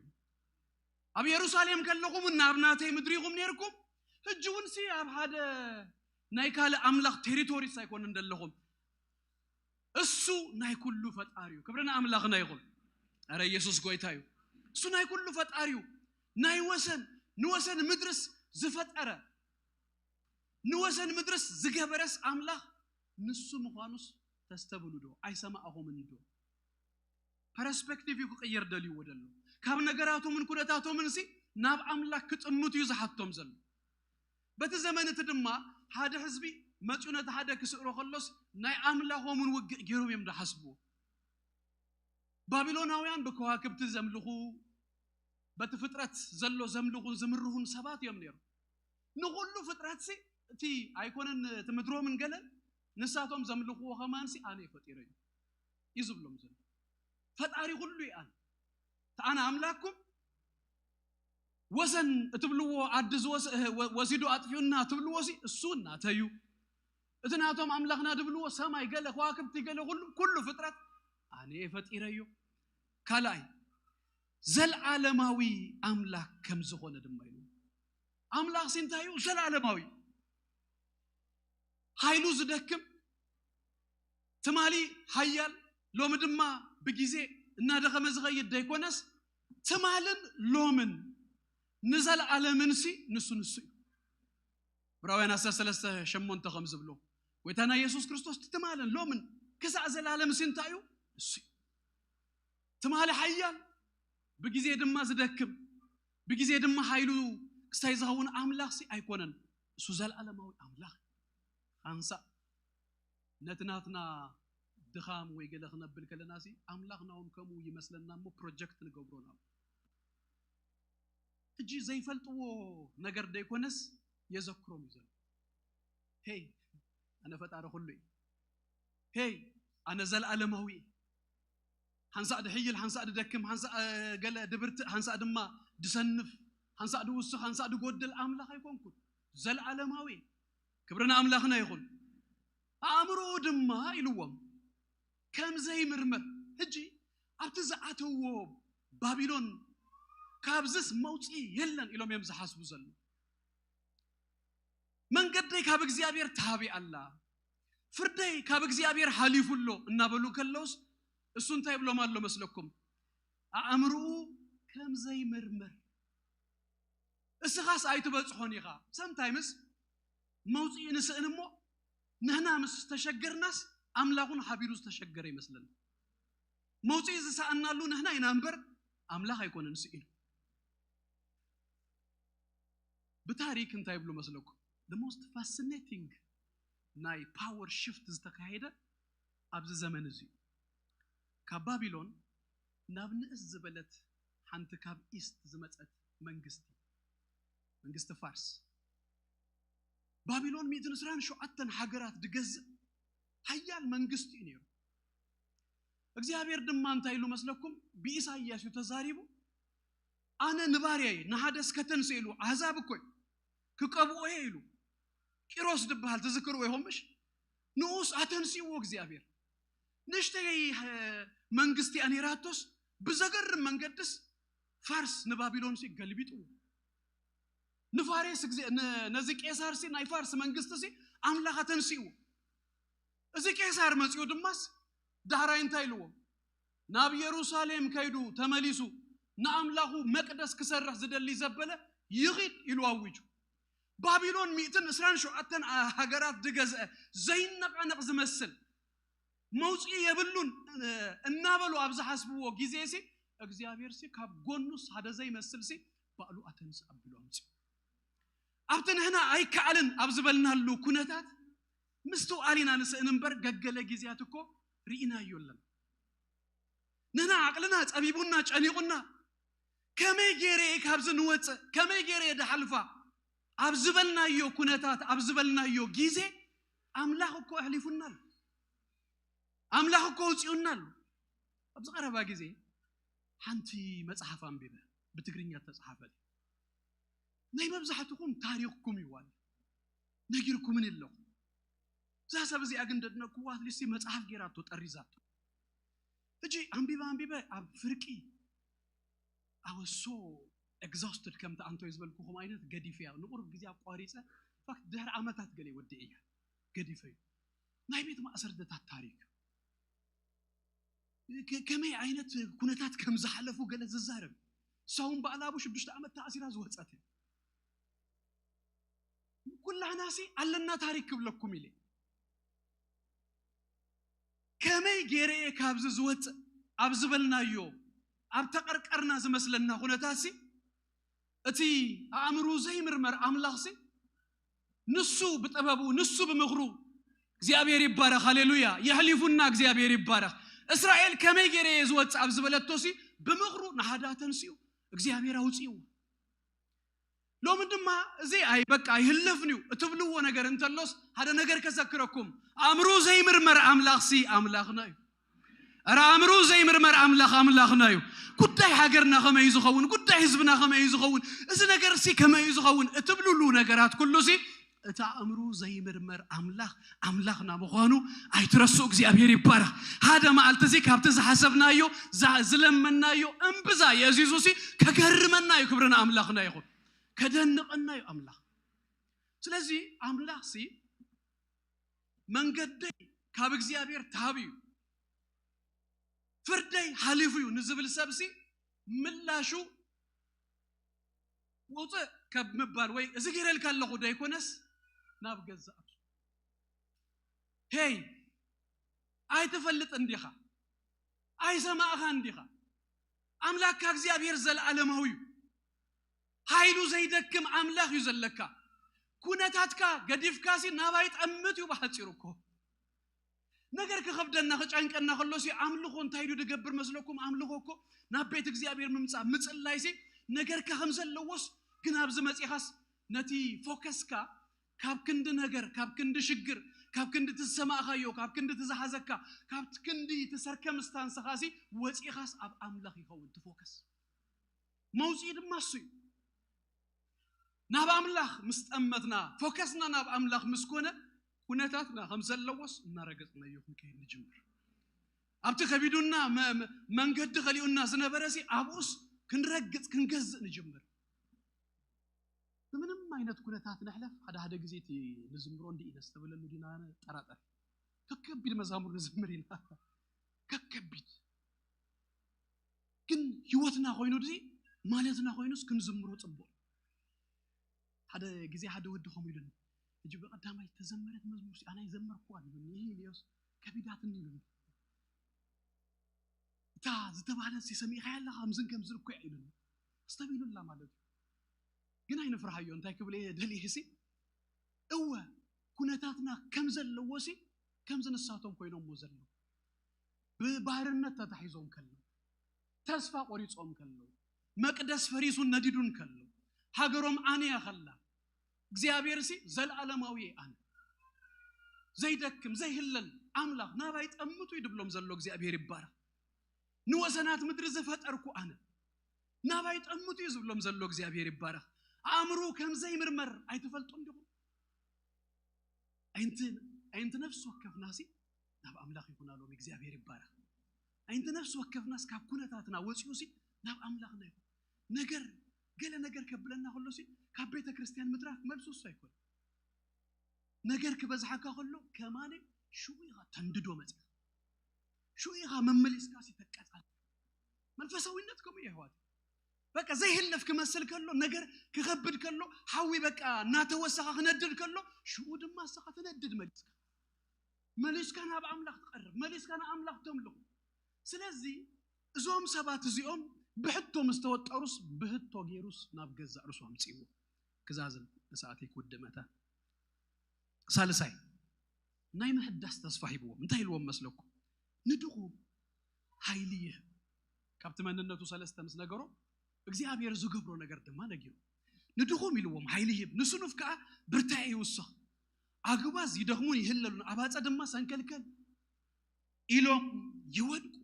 ኣብ ኢየሩሳሌም ከለኹም ናብ ናተይ ምድሪኹም ነርኩም هجون سي أب هذا نايكال أملاخ تريتوري سايكون ندلهم السو ناي كله فتاريو كبرنا أملاخ نايقول أرى يسوع قويتايو السو ناي كله فتاريو ناي نوسن مدرس زفت أرى نوسن مدرس زجبرس أملاخ نسو مخانوس تستبلو دو أي سما أهو من دو perspective يغير دليو ودلو كاب نغراتو من كودتاتو من سي ناب أملاك كتموت يزحطهم زل بتزمن تدما هذا حزبي ماتشونا هذا كسرو خلص ناي أملاكو من وجيرو يمد حسبو بابلوناويان بكواكب تزملخو بتفترات زلو زملخو زمرهون سبات يمنير نقولو فترات سي تي أيكونن تمدرو من قلل نساتهم زملخو وخمان سي أنا فتيرين يزبلهم زل فتاري كله يان أنا أملاكم وزن تبلوا عدز وزيدوا أطفيونا تبلوا وزي السنة تيو إذناتهم أملاكنا تبلوا سما يقال خواكب تقال كله فترة أنا فتيريو كلاي زل عالماوي أملاك كم زخونة دمينو أملاك سنتايو زل عالماوي هايلو زدكم تمالي حيال لو مدما بجيزة نادى خمس غير دايكونس تمالن لومن نزل على منسي نسو براوين أساس لسه شمون تخمس بلو ويتانا يسوع كريستوس تمالن لومن كسع زل على مسين تايو نسي تمالي حيال بجيزة دما زدكم بجيزة دما حيلو استيزهون أملاخ سي أيكونن سوزل على موت أملاخ أنسى نتناتنا دخام ويقلقنا بالكلناسي أملاخناهم كمو يمثلنا مو بروجكت نقبرونا تجي زي فلتو نجر ديكونس يذكرهم يزل هي أنا فتارة خلوي هي أنا زل علماوي هنسأد حيل هنسأد دكم هنسأد قال دبرت هنسأد ما دسنف هنسأد وسخ هنسأد قد الأملاخ يكون كل زل علماوي كبرنا أملاخنا يقول أمرو دما يلوم كم زي مرمر هجي أبتزعته بابلون كابزس موتي يلن إلهم يمزح حسب زل من قدري كابك زيابير تابي الله فردي كابك زيابير حليف الله النابلو كاللوس السنتا يبلو مالو مسلكم أمرو كم زي مرمر السخاس أيتو بتصحوني خا sometimes موتي نسأنمو نهنا مس تشجر ناس أملاكون حبيروس تشجري مثلاً موتي إذا سألنا له نحن ينامبر أملاك يكون نسئل بتاريخ أنت يبلو مثلك the most fascinating ناي power shift زتكهيدا أبز زمن زي كبابلون نبني الزبلت حنت كاب إست زمتت منجست فارس بابلون ميت نسران شو أتن حجرات دجز هيال منجست إنيرو እግዚአብሔር ደማንታ ይሉ መስለኩም በኢሳይያስ ተዛሪቡ አነ ንባሪያይ ነሐደስ ከተንሰሉ አሕዛብ እኮ ከቀብኦ ይሉ ቂሮስ ድባል ተዝክሩ ይሆምሽ ንኡስ አተንሲው እግዚአብሔር ንሽተይ መንግስቲ አኔራቶስ በዘገር መንገድስ ፋርስ ንባቢሎን ሲገልቢጡ ንፋሬስ ነዚ ቄሳር ሲ ናይ ፋርስ መንግስት ሲ አምላክ አተንሲው እዚ ቄሳር መጽዮ ድማስ دهراين تايلو ناب يروساليم كايدو تمليسو نأملاخو مقدس كسرح زدلي زبلة يغيد يلواويجو بابلون ميتن اسران شو أتن هاجرات دجاز زين نقنق زمسل موسي يبلون النابلو أبز حسبوه جيزيسي أجزيابيرسي كاب جونوس هذا زي مسلسي بقلو أتنس أبلو أمسي أبتن هنا أي كعلن أبز بلنا اللو كنتات مستو علينا نسأنبر ججلة جيزياتكو رينا يولن نحن عقلنا أبيبونا أنيقنا كما يجري كابز نوت كما يجري دحلفا أبزبلنا يو كنتات أبزبلنا يو جيزة أملاكو أهلفنا أملاكو تيونال أبزقرا باجيزة حنتي مصحف أمبيبه بتقرينيا تصحفه نايم بزحتكم تاريخكم يوال نجيركم من الله زاسا بزي أجندنا قوات لسي مصحف جراتو تريزات تجي أمبيبه أب فرقي I was so exhausted كم تأنتو يزبلكوهم عينات قديفيا نقرب جزء قاريسة فقط دهر عمتات قلي وديئية قديفيا نايبيت ما أسردت التاريخ كمي عينات كونتات كم زحلفوا قلت الزارب ساهم بألابو شبدش تعمل تأثير زوجته كل عناسي علنا تاريخ قبلكم إلي كمي جيري كابز زوج أبزبلنا يوم أبتقرك أرناز مثلنا كونتاسي أتي أمرو زي مرمر أملاخسي نسو بتأبابو نسو بمغرو እግዚአብሔር ይባረክ ሃሌሉያ يحلفونا እግዚአብሔር ይባረክ እስራኤል ከመይገሬ ዝወጽ አብዝበለቶሲ በመግሩ ናሃዳተንሲው እግዚአብሔር አውጪው ሎምንድማ እዚ አይ በቃ ይህልፍኒው እትብልዎ ነገር እንተሎስ ሀደ ነገር ከዘክረኩም አምሩ ዘይምርመር አምላኽሲ አምላኽናዩ አራ አምሩ ዘይምርመር አምላኽናዩ ጉዳይ ሀገርና ከመይ ዝኸውን ጉዳይ ህዝብና ከመይ ዝኸውን እዚ ነገርሲ ከመይ ዝኸውን እትብልሉ ነገራት ኩሉሲ እታምሩ ዘይምርመር አምላኽና መሆኑ አይትረሱ እግዚአብሔር ይባረክ هذا ማልተዚ ካብተ ዝሐሰብናዮ ዝለመናዮ እንብዛ የዚዙሲ ከገርመናዮ ክብርና አምላኽና ይሁን ከደንቅናዮ አምላኽ ስለዚህ አምላኽሲ መንገደይ ካብ እግዚአብሔር ታብዩ ፍርደይ ሐሊፉዩ ንዝብል ሰብሲ ምላሹ ወጥ ከመባል ወይ እዚ ገረል ካለሁ ዳይኮነስ ናብገዛ ሄይ አይተፈልጥ እንዲኻ አይሰማኻ እንዲኻ አምላክ እግዚአብሔር ዘላለም ኃይሉ ዘይደክም አምላክ ይዘለካ ኩነታትካ ገዲፍካሲ ናባይት አምት ይባህጽሩኮ ነገር ከኸብደና ከጫንቀና ከሎሲ አምልኮ እንታይዱ ደገብር መስለኩም አምልኮኮ ናቤት እግዚአብሔር መምጻ ምጽላይሲ ነገር ከኸምዘለወስ ግን አብዝ መጽሐስ ነቲ ፎከስካ ካብክንድ ነገር ካብክንድ ሽግር ካብክንድ ተሰማኻዮ ካብክንድ ተዛሐዘካ ካብክንድ ተሰርከምስታንስ ኻሲ ወጽኻስ አብ አምላኽ ይኸውን ተፎከስ መውጽድ ማሱ ናብ አምላኽ ምስጠመትና ፎከስና ናብ አምላኽ ምስኮነ ኩነታትና ከምዘለወስ እናረገጽና ይሁን ከይን ጅምር አብቲ ከቢዱና መንገድ ኸሊኡና ዝነበረሲ አብኡስ ክንረግጽ ክንገዝ ንጅምር ምንም አይነት ኩነታት ነህለፍ ሀደ ጊዜቲ ንዝምሮ እንዲ ይነስተበለሉ ዲና ጠራጠር ከከቢድ መዛሙር ንዝምሪና ከከቢድ ግን ህይወትና ሆይኑ ዲ ማለትና ሆይኑስ ክንዝምሮ ጽቦ ሀደ ጊዜ ሀደ ወድኹም ይሉን እጅ በቀዳማይ ተዘመረት መዝሙር አና ይዘመርኩ አሉን ይሄ ሊዮስ ከቢዳት እንዲሉ ታ ዝተባለ ሲሰሚ ኸያላ ሐምዝን ከምዝልኩ ይሉን አስተቢሉላ ማለት ግን አይነፍራሃዮ እንታይ ክብለ ደሊህሲ እወ ኩነታትና ከምዘለወሲ ከምዝነሳቶም ኮይኖም ሞዘለው በባህርነት ተታሂዞም ከለው ተስፋ ቆሪጾም ከለው መቅደስ ፈሪሱን ነዲዱን ከለው ሀገሮም አንያ ኸላ እግዚአብሔርሲ ዘላለም አነ ዘይደክም ዘይህለል አምላኽ ናባይ ጠምቱ ይድብሎም ዘሎ እግዚአብሔር ይባረክ ንወሰናት ምድር ዘፈጠርኩ አነ ናባይ ጠምቱ ይዝብሎም ዘሎ እግዚአብሔር ይባረክ አምሩ ከምዘይ ምርመር አይተፈልጡ እንዲሁ አይንት ነፍስ ወከፍናሲ ናብ አምላኽ ይሆናሉ እግዚአብሔር ይባረክ አይንት ነፍስ ወከፍናስ ካብኩነታትና ወጽዩሲ ናብ አምላኽ ነው ነገር ነገር ከብለና ሁሉሲ ከቤተ ክርስቲያን ምድራፍ መልሱስ አይኮን ነገር ከበዛሐካ ሁሉ ከማኔ ሹይኻ ተንድዶ መጽ ሹይኻ መመልስካሲ ተቀጻል መንፈሳዊነት ከመ ይህዋት በቃ ዘይ ህልፍ ከመሰል ከሎ ነገር ከከብድ ከሎ ሐዊ በቃ ናተወሰኻ ከነድድ ከሎ ሹኡድማ ሰኻ ተነድድ መልስካና በአምላኽ ተቀርብ መልስካና አምላኽ ተምልኹ ስለዚህ እዞም ሰባት እዚኦም ብሕቶ ምስተወጠሩስ ብሕቶ ጌሩስ ናብ ገዛ ርሱ አምጽኡ ክዛዝን ሰዓቴ ወደመታ ሳልሳይ ናይ መሕዳስ ተስፋ ሂብዎም እንታይ ኢልዎም መስለኩ ንድኹ ኃይልየ ካብቲ መንነቱ ሰለስተ ምስ ነገሮ እግዚአብሔር ዝገብሮ ነገር ድማ ነጊሩ ንድኹም ኢልዎም ኃይልየ ንስኑፍ ከዓ ብርታይ ይውስኽ አግባዝ ይደኽሙን ይህለሉን አባጸ ድማ ሰንከልከል ኢሎም ይወድቁ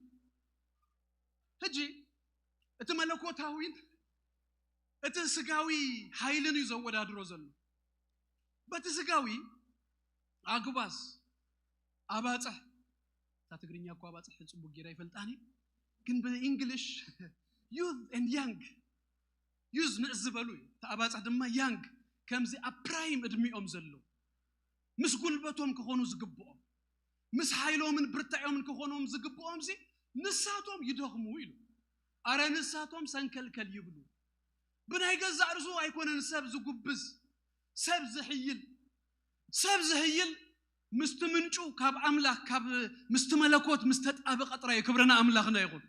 ህጂ እቲ መለኮታዊን እቲ ስጋዊ ኃይልን ይዘወዳድሮ ዘሎ በቲ ስጋዊ አግባዝ አባጸ ታትግርኛ እኮ አባጸ ጽቡቅ ጌራ ይፈልጣኒ ግን በእንግሊሽ youth and young ዩዝ ንዕዝበሉ ተኣባጻ ድማ ያንግ ከምዚ ኣፕራይም እድሚኦም ዘሎ ምስ ጉልበቶም ክኾኑ ዝግብኦም ምስ ሓይሎምን ብርታዖምን ክኾኑም ዝግብኦም ሲ ንሳቶም ይደኽሙ ኢሉ ኣረ ንሳቶም ሰንከልከል ይብሉ ብናይ ገዛ ርሱ ኣይኮነን ሰብ ዝጉብዝ ሰብ ዝህይል ምስትምንጩ ካብ ኣምላኽ ካብ ምስትመለኮት ምስተጣበቀ ጥራይ ክብረና ኣምላኽና ይኹን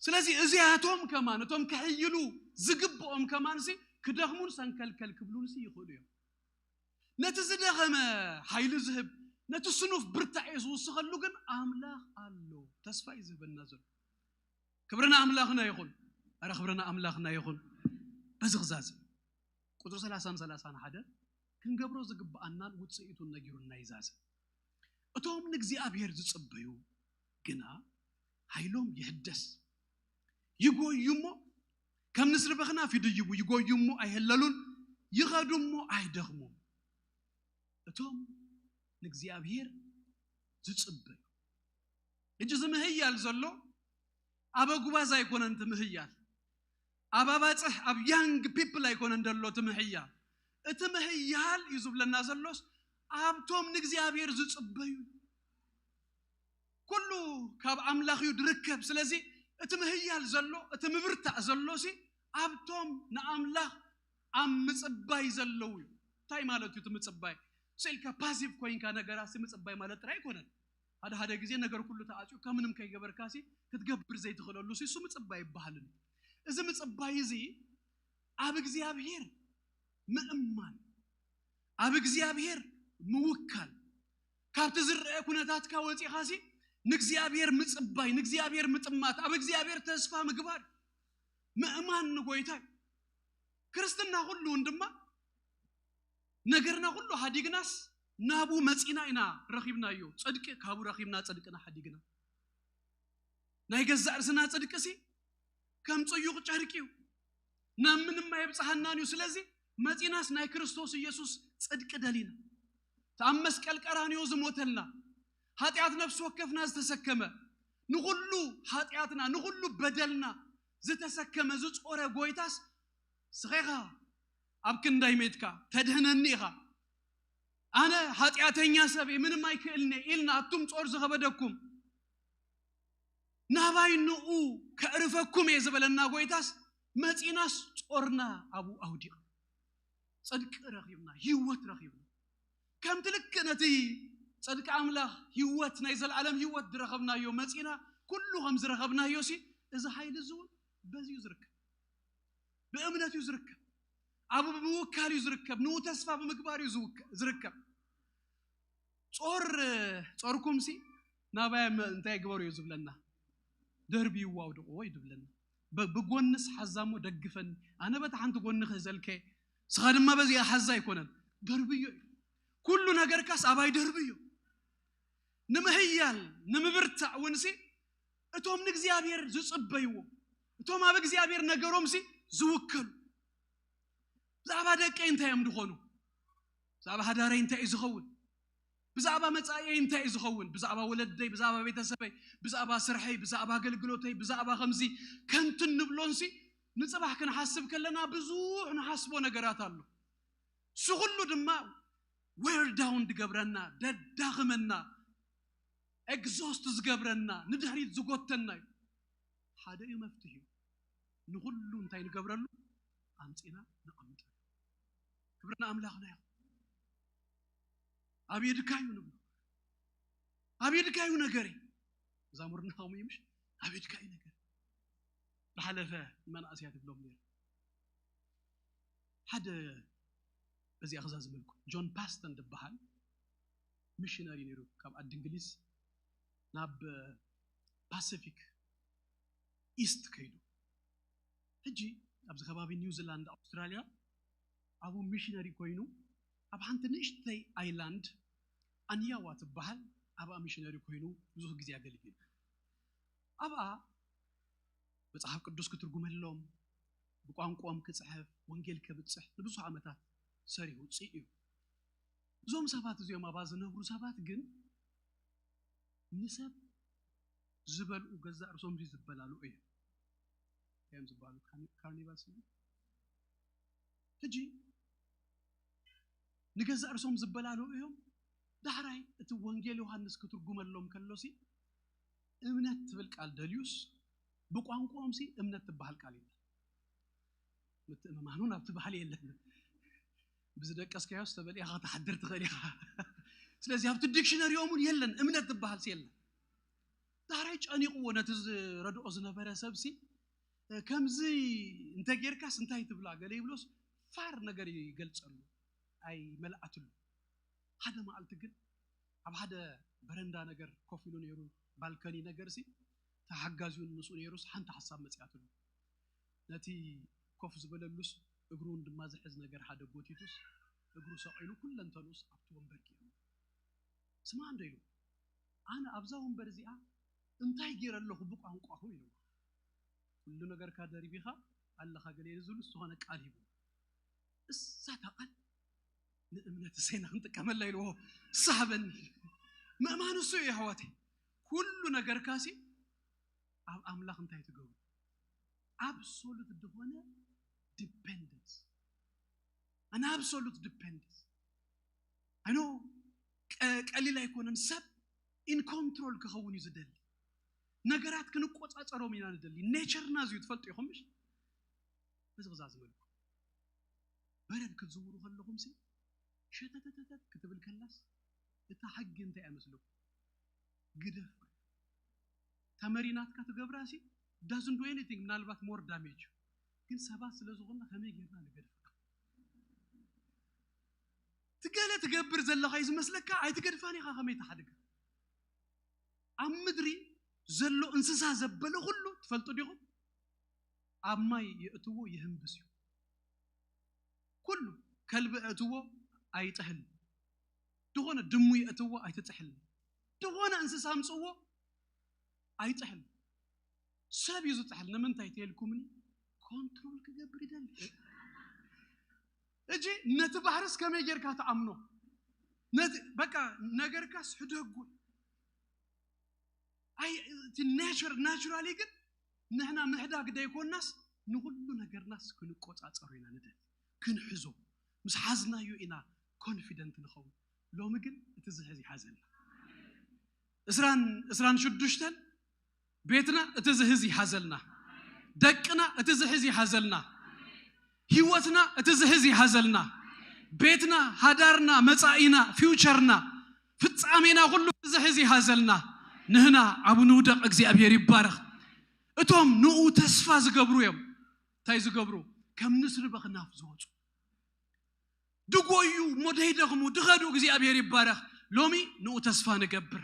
ስለዚህ እዚያቶም ከማን እቶም ከህይሉ ዝግብኦም ከማንሲ ክደኽሙን ሰንከልከል ክብሉን ሲ ይኽእሉ እዮም ነቲ ዝደኸመ ኃይል ዝህብ ነቲ ስኑፍ ብርታዕ ዝውስኸሉ ግን ኣምላኽ ኣሎ ተስፋ ይዝህበና ዘሎ ክብረና ኣምላኽና ይኹን ኣረ ክብረና ኣምላኽና ይኹን በዚ ግዛዝ ቁጥር 30-31 ክንገብሮ ዝግብአናን ውጽኢቱን ነጊሩና ይዛዝ እቶም ንእግዚአብሔር ዝጽበዩ ግና ኃይሎም ይህደስ ይጎዩሞ ከም ንስርበኽና ፊድይቡ ይጎዩሞ አይህለሉን ይኸዱሞ አይደኽሙ እቶም ንእግዚአብሔር ዝጽበዩ እጅ ዝምህያል ዘሎ አበጉባዝ አይኮነን ትምህያል አባባጽህ አብ ያንግ ፒፕል አይኮነን ደሎ ትምህያል እትምህያል ይዙብለና ዘሎስ አብቶም ንእግዚአብሔር ዝጽበዩ ኩሉ ካብ አምላኽዩ ድርከብ ስለዚህ እትምህያል ዘሎ እትምብርታ ዘሎሲ አብቶም ንአምላኽ አምጽባይ ዘለው ታይ ማለቱ እትምጽባይ ስልካ ፓሲቭ ኮይንካ ነገራሲ ምጽባይ ማለት ራይ ኮነን هذا ጊዜ ነገር ሁሉ ተአጽዩ ከምንም ከይገበርካሲ ክትገብር ዘይትخلሉ ሲሱ ምጽባይ ይባሃልን እዚ ምጽባይ እዚ አብ እግዚአብሔር ምእማን አብ እግዚአብሔር ምውካል ካብት ዝርአ ኩነታት ካወጪኻሲ ንእግዚአብሔር ምጽባይ ንእግዚአብሔር ምጥማት አብ እግዚአብሔር ተስፋ ምግባር ምእማን ንጎይታ ክርስትና ሁሉ እንደማ ነገርና ሁሉ ሀዲግናስ ናቡ መጽናይና ረኺብናዮ ጽድቅ ካቡ ረኺብና ጽድቅና ሀዲግና ናይ ገዛርስና ጽድቅሲ ከም ጽዩቅ ጨርቂው ናምንም ማይብጽሐናኒው ስለዚህ መጽናስ ናይ ክርስቶስ ኢየሱስ ጽድቅ ደሊና ታመስ ቀልቀራኒዮ ዝሞተልና ኃጢአት ነፍስ ወከፍና ዝተሰከመ ንሁሉ ኃጢአትና ንሁሉ በደልና ዝተሰከመ ዝጾረ ጎይታስ ስኸኻ አብክንዳይ ሜትካ ተድህነኒኻ አነ ኃጢአተኛ ሰብ ምንም አይክልኔ ኢልና አቱም ጾር ዘኸበደኩም ናባይንኡ ከርፈኩም የዘበለና ጎይታስ መጽናስ ጾርና አቡ አውዲ ጽድቅ ረኺብና ህይወት ረኺብና ከም ትልክነቲ ጽድቅ አምላኽ ህይወት ናይ ዘላለም ህይወት ድረኸብናዮ መጽና ኩሉ ከም ዝረኸብናዮ ሲ እዚ ኃይል ዝውን በዚሁ ዝርከብ በእምነቱ ዝርከብ አቡ በመወካልዩ ዝርከብ ነው ተስፋ በመግባርዩ ዝርከብ ጾርኩም ሲ ናባይ እንታይ ግበሩ ይዝብለና ደርቢ ይዋውድቆ ይድብለና በጎንስ ሐዛሞ ደግፈን አነ በታንተ ጎንህ ዘልከ ስኻድማ በዚያ ሐዛ ይኮነን ደርብዩ ኩሉ ነገር ካስ አባይ ደርብዩ ንምህያል ንምብርታ ወንሲ እቶም ንእግዚአብሔር ዝጽበይዎ እቶም አብ እግዚአብሔር ነገሮም ሲ ዝውከሉ ዛባ ደቀይ እንታይ ምድኾኑ ዛባ ሀዳረይ እንታይ ዝኸውን ብዛባ መጻኤይ እንታይ ዝኸውን ብዛባ ወለደይ ብዛባ ቤተሰበይ ብዛባ ስርሐይ ብዛባ አገልግሎተይ ብዛባ ከምዚ ከንትን ንብሎንሲ ንጽባህ ክንሐስብ ከለና ብዙሕ ንሐስቦ ነገራት አሉ ሁሉ ድማ ዌር ዳውን ድገብረና ደዳኽመና ኤግዞስት ዝገብረና ንድህሪት ዝጎተና ሓደ መፍትሄ ንሁሉ እንታይ ንገብረሉ አምጽና ነቀምጥ ክብርና አምላኽና ያ አብየድካዩ ነው አብየድካዩ ነገሬ ዛሙርና ሆምይምሽ አብየድካዩ ነገር በሐለፈ መናእስያት ብሎም ነር ሓደ በዚህ አخዛዝ መልኩ ጆን ፓስተን ደባሃል ሚሽነሪ ነሩ ካብ አድንግሊዝ ናብ ፓሲፊክ ኢስት ከይዱ እጂ አብዚ ከባቢ ኒውዚላንድ አውስትራሊያ አቡ ሚሽነሪ ኮይኑ አብ ሓንቲ ንእሽተይ አይላንድ አንያዋ ትበሃል አባ ሚሽነሪ ኮይኑ ብዙ ጊዜ ያገልግል አባ መጽሐፍ ቅዱስ ክትርጉመሎም በቋንቋም ክጽሐፍ ወንጌል ከብጽሕ ለብዙ ዓመታት ሰሪሁ ጽዩ ዞም ሰባት እዚኦም አባ ዝነብሩ ሰባት ግን ንሰብ ዝበልኡ ገዛ እርሶም ዝበላሉ እዩ ከም ዝባሉ ካርኒቫልስ ሕጂ ንገዛእ ርሶም ዝበላሉ እዮም ዳሕራይ እቲ ወንጌል ዮሐንስ ክትርጉመሎም ከሎሲ እምነት ትብል ቃል ደልዩስ ብቋንቋም ሲ እምነት ትበሃል ቃል የለን ምትእመማኑን ኣብቲ ባህል የለን ብዝደቀስካዮስ ተበሊኻ ተሓድር ትኽእል ኢኻ ስለዚህ ኣብቲ ዲክሽነሪዮምን የለን እምነት ትበሃል ሲ የለን ዳሕራይ ጨኒቕዎ ነቲ ረድኦ ዝነበረ ሰብ ሲ ከምዚ እንተ ጌርካስ እንታይ ትብላ ገለ ይብሎስ ፋር ነገር ይገልጸሉ ኣይ መልኣትሉ ሓደ መዓልቲ ግን ኣብ ሓደ በረንዳ ነገር ኮፍ ኢሉ ነይሩ ባልከኒ ነገር ሲ ተሓጋዚውን ንሱ ነይሩስ ሓንቲ ሓሳብ መጽያትሉ ነቲ ኮፍ ዝበለሉስ እግሩን ድማ ዝሕዝ ነገር ሓደ ጎቲቱስ እግሩ ሰቂሉ ኩለንተኑስ ኣብቲ ወንበር ጌሩ ስማ እንደይሉ ኣነ ኣብዛ ወንበር እዚኣ እንታይ ጌረለኹ ብቋንቋሁ ኢሉ ኩሉ ነገር ካደሪቢኻ ኣለኻ ገለ ዝብሉስ ዝኾነ ቃል ይብሉ እሳ ተቃል ንእምነት ሰይና እንጥቀመላ ኢልዎ ሳሕበኒ ምእማን እሱ እዩ ኣሕዋቴ ኩሉ ነገር ካሲ ኣብ ኣምላኽ እንታይ ትገብሩ absolute ዝኾነ dependence an absolute dependence I know ቀሊል ኣይኮነን ሰብ in control ክኸውን ይዝደሊ ነገራት ክንቆጻጸሮም ኢና ንደሊ ኔቸርና ዝዩ ትፈልጡ ኢኹምሽ በዝግዛዝ መልኩ በረድ ክትዝውሩ ከለኹም ሲ ሸተተተተት ክትብል ከላስ እታ ሓጊ እንታይ ኣመስሉ ግደፍ ተመሪናትካ ትገብራሲ doesn't do anything ምናልባት more damage ግን ሰባት ስለዝኾነ ከመይ ጌርና ንገድፍ ትገለ ትገብር ዘለኻ ይዝመስለካ ኣይትገድፋኒ ኢኻ ከመይ ተሓድግ ኣብ ምድሪ ዘሎ እንስሳ ዘበለ ሁሉ ትፈልጡ ዲኹም ኣብ ማይ የእትዎ ይህንብስ እዩ ኩሉ ከልቢ እትዎ ኣይጥሕል ድኾነ ድሙ የእትዎ ኣይትጥሕል ድኾነ እንስሳ ምጽዎ ኣይጥሕል ሰብ ይዝጥሕል ንምንታይ ትልኩምኒ ኮንትሮል ክገብር ይደል እጂ ነቲ ባህርስ ከመይ ጌርካ ተኣምኖ ነቲ በቃ ነገርካስ ሕድጉ ኣይ እቲ ናቹራሊ ግን ንሕና ምሕዳግ ደይኮናስ ንኩሉ ነገርናስ ክንቆጻጸሩ ኢና ንደል ክንሕዞ ምስ ሓዝናዮ ኢና ኮንፊደንት ንኸውን ሎሚ ግን እቲ ዝሕዝ ይሓዘልና እስራን ሽዱሽተን ቤትና እቲ ዝሕዝ ይሓዘልና ደቅና እቲ ዝሕዝ ይሓዘልና ህይወትና እቲ ዝሕዝ ይሓዘልና ቤትና ሃዳርና መጻኢና ፊውቸርና ፍጻሜና ሁሉ ዝሕዝ ይሓዘልና ንህና ኣብ ንውደቕ እግዚአብሔር ይባረኽ እቶም ንኡ ተስፋ ዝገብሩ እዮም እንታይ ዝገብሩ ከም ንስር በኽናፍ ዝወፁ ድጎዩ ሞደይደኽሙ ድኸዱ እግዚአብሔር ይባረኽ ሎሚ ንኡ ተስፋ ንገብር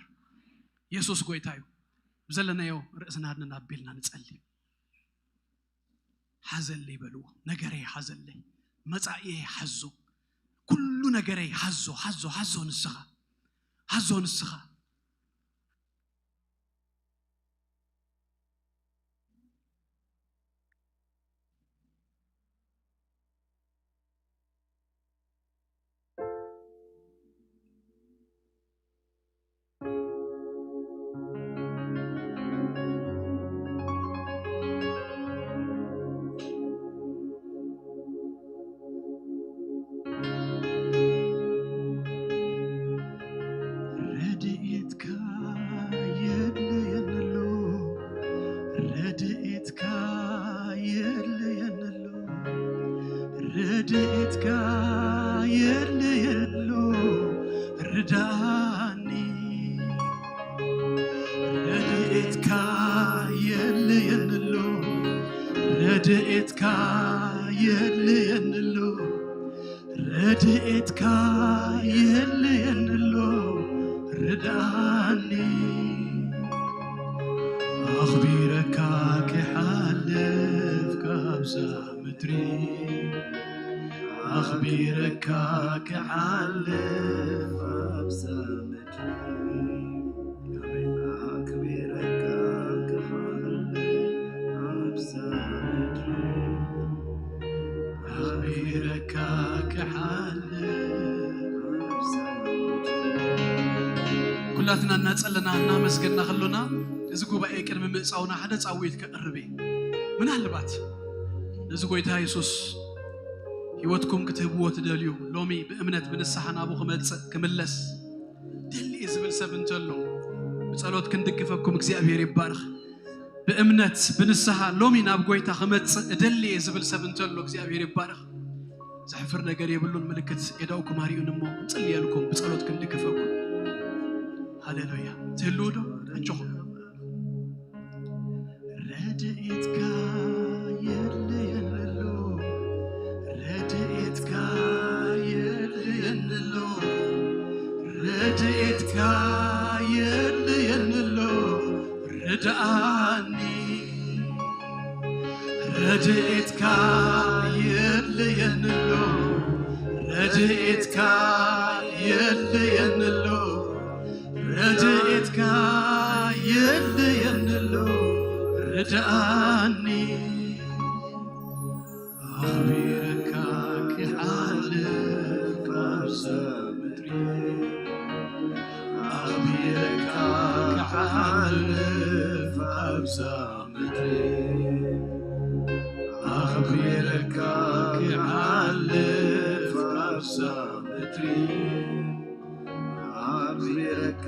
ኢየሱስ ጎይታ እዩ ብዘለናዮ ርእስና ናቢልና ንጸልይ ሓዘለይ በልዎ ነገረይ ሓዘለይ መጻኢይ ሓዞ ኩሉ ነገረይ ሓዞ ንስኻ ረድኤትካ የለየንሎ ርዳኒ ኣኽቢረካ ክሓልፍ ካብዛ ምድሪ ኣኽቢረካ ክሓልፍ ካብዛ ምድሪ ኣኽቢረካ ክሓልፍ ካብዛ ምድሪ ኣኽቢረካ ኩላትና እናጸለና እናመስገንና ከሎና እዚ ጉባኤ ቅድሚ ምእጻውና ሓደ ጻዊት ከቅርቤ ምናልባት እዚ ጎይታ ኢየሱስ ህይወትኩም ክትህብዎ ትደልዩ ሎሚ በእምነት ብንስሐ ናቡ ክመለስ ደሊ ዝብል ሰብ እንተሎ በጸሎት ክንድግፈኩም እግዚአብሔር ይባርክ በእምነት ብንስሐ ሎሚ ናብ ጎይታ ክመጽእ ደሊ ዝብል ሰብ እንተሎ እግዚአብሔር ይባርክ زحفر ነገር የብሉን ምልክት የዳውኩም አሪዩንሞ ጽልየልኩም በጸሎት ክንድግፈኩም ሃሌሉያ ትሉዶ አጭሁ ረድኤትካ የለየንሎ ረድኤትካ የለየንሎ ረድኤትካ የለየንሎ ረዳአኒ ረድኤትካ የለየንሎ ረድኤትካ የለየንሎ ረድኤትካ የለየንሎ ረዳአኒ አቢረካ ክሓልፍ ካብዛ ምድሪ አቢረካ ክሓልፍ ካብዛ ምድሪ አቢረካ ክሓልፍ ካብዛ ምድሪ አቢረካ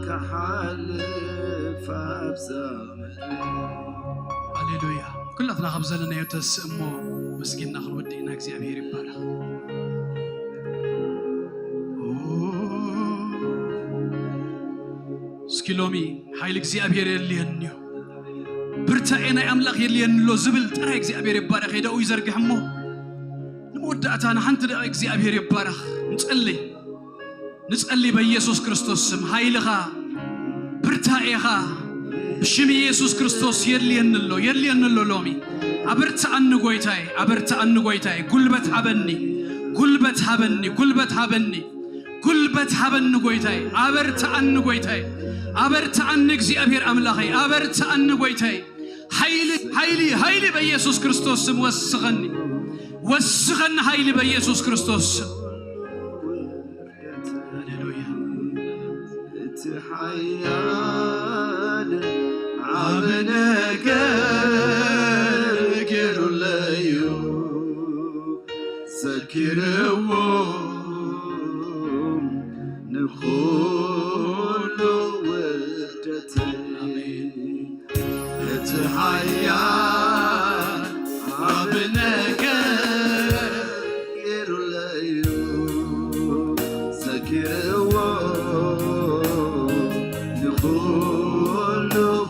ክሓልፍ ካብዛ ምድሪ ሃሌሉያ كلنا خبزلنا يتسمو مسكيننا خنودينا እግዚአብሔር ይባረክ ስኪሎሚ ኃይል እግዚአብሔር የለየንዩ ብርታኤና አምላክ የለየንሎ ዝብል ጥራ እግዚአብሔር ይባረክ ሄደው ይዘርግሕሞ ንወዳታና ሓንቲ ደቂ እግዚአብሔር ይባረክ ንጸልይ በኢየሱስ ክርስቶስ ስም ኃይልኻ ብርታኤኻ بشم يسوع كريستوس يلينلو لومي أبرت أنو قويتاي قلبت حبني قلبت حبني قويتاي أبرت أنو قويتاي أبرت أنك زي أبير أملاخي أبرت أنو قويتاي هايلي بيسوع كريستوس وسخن هايلي بيسوع كريستوس هاليلويا عبناقر قروا ليو سكروا نخولوا وردتي اتحيان عبناقر قروا ليو سكروا نخولوا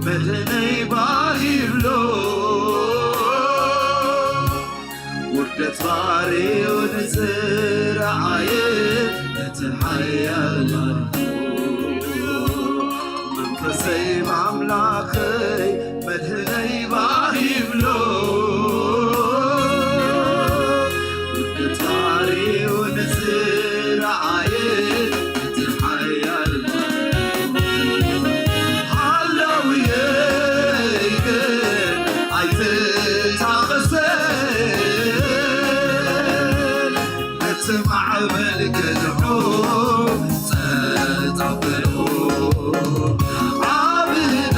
بدني باهر له وردت فاري ونزر عايد نتحيا منفسي بأملاخي بدني باهر له وردت فاري ونزر عايد نتحيا مع ملك الحب ستطلعوا عبد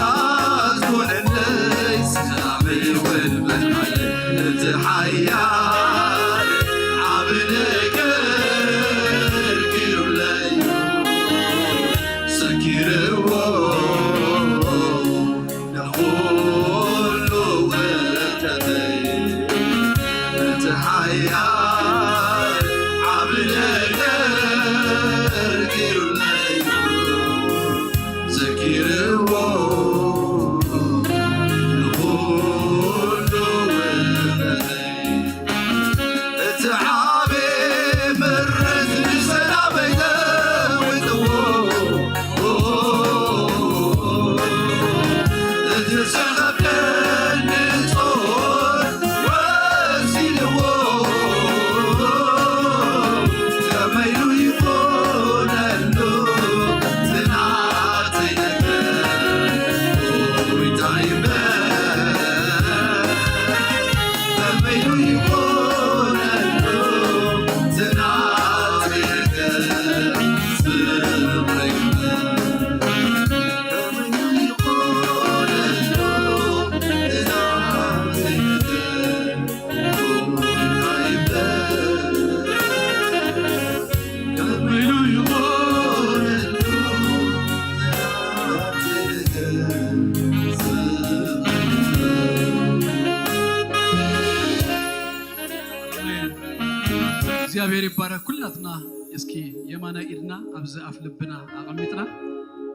እግዚአብሔር ይባረክ ኩላትና እስኪ የማና ኢድና አብዛ አፍልብና አቀሚጥና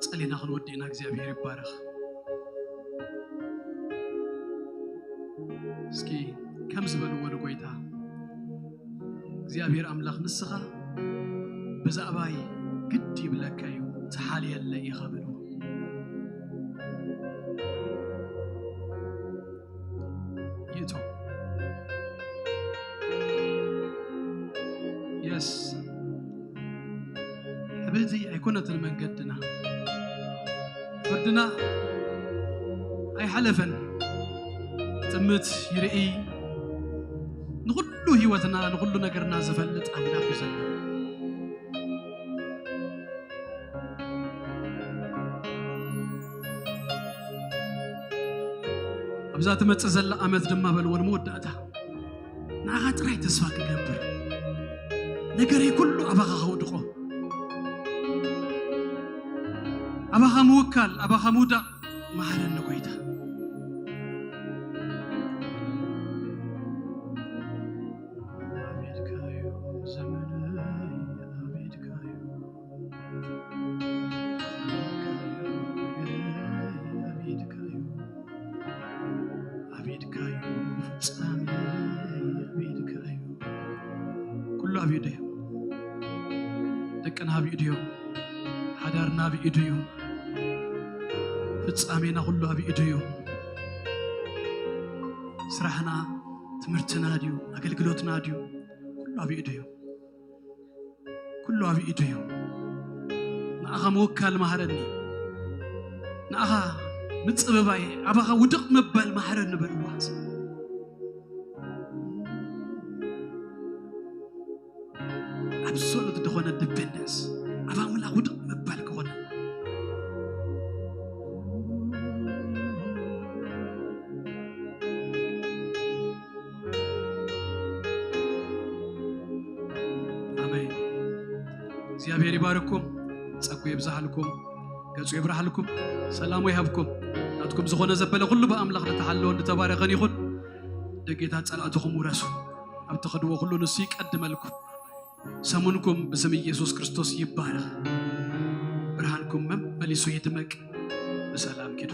ጸሊና ክንወዲና እግዚአብሔር ይባረክ እስኪ ከም ዝበሉ ወደ ጎይታ እግዚአብሔር አምላክ ንስኻ በዛባይ ግድ ይብለካዩ ተሓልየለ ይኸብሉ ይቶ يس حبيبتي أيكونت المنقدنا فردنا أي حلفا تمت يرئي نقول هيوتنا نقول نقرنا زفلت أملاك زمان أبزات متزل أمت دما بالون مودة ناغات راي تسفاك قبر نجري كله أبغى خودقه أبغى موكل أبغى مودا ما حدا نقيته أبيد كايو زمني أبيد كايو أبيد كايو أبيد كايو سامي أبيد كايو كله أبيده دكنا بيديو حدارنا بيديو فتصامينا كله بيديو سرحنا تمرتنا ديو أقلقلوتنا ديو كله بيديو كله بيديو نأخا موكال مهرني نأخا نتصبباي أبغى ودق مبال مهرن بالواز absolute دخونا dependence أبغى ملا ودق مبال كونا آمين እግዚአብሔር ይባርኩም ጸጉ ይብዛልኩም ገጹ ይብራልኩም ሰላሙ ይሃብኩም ናትኩም ዝኾነ ዘበለ ሁሉ በአምላኽ ለተሐለው እንደተባረከን ይሁን ደጌታ ጸላእትኩም ወረሱ ኣብ ተኸድዎ ሁሉ ንሱ ይቀድመልኩም ሰሙንኩም በስም ኢየሱስ ክርስቶስ ይባረክ ብርሃንኩም መመሊሱ ይድመቅ በሰላም ኪዱ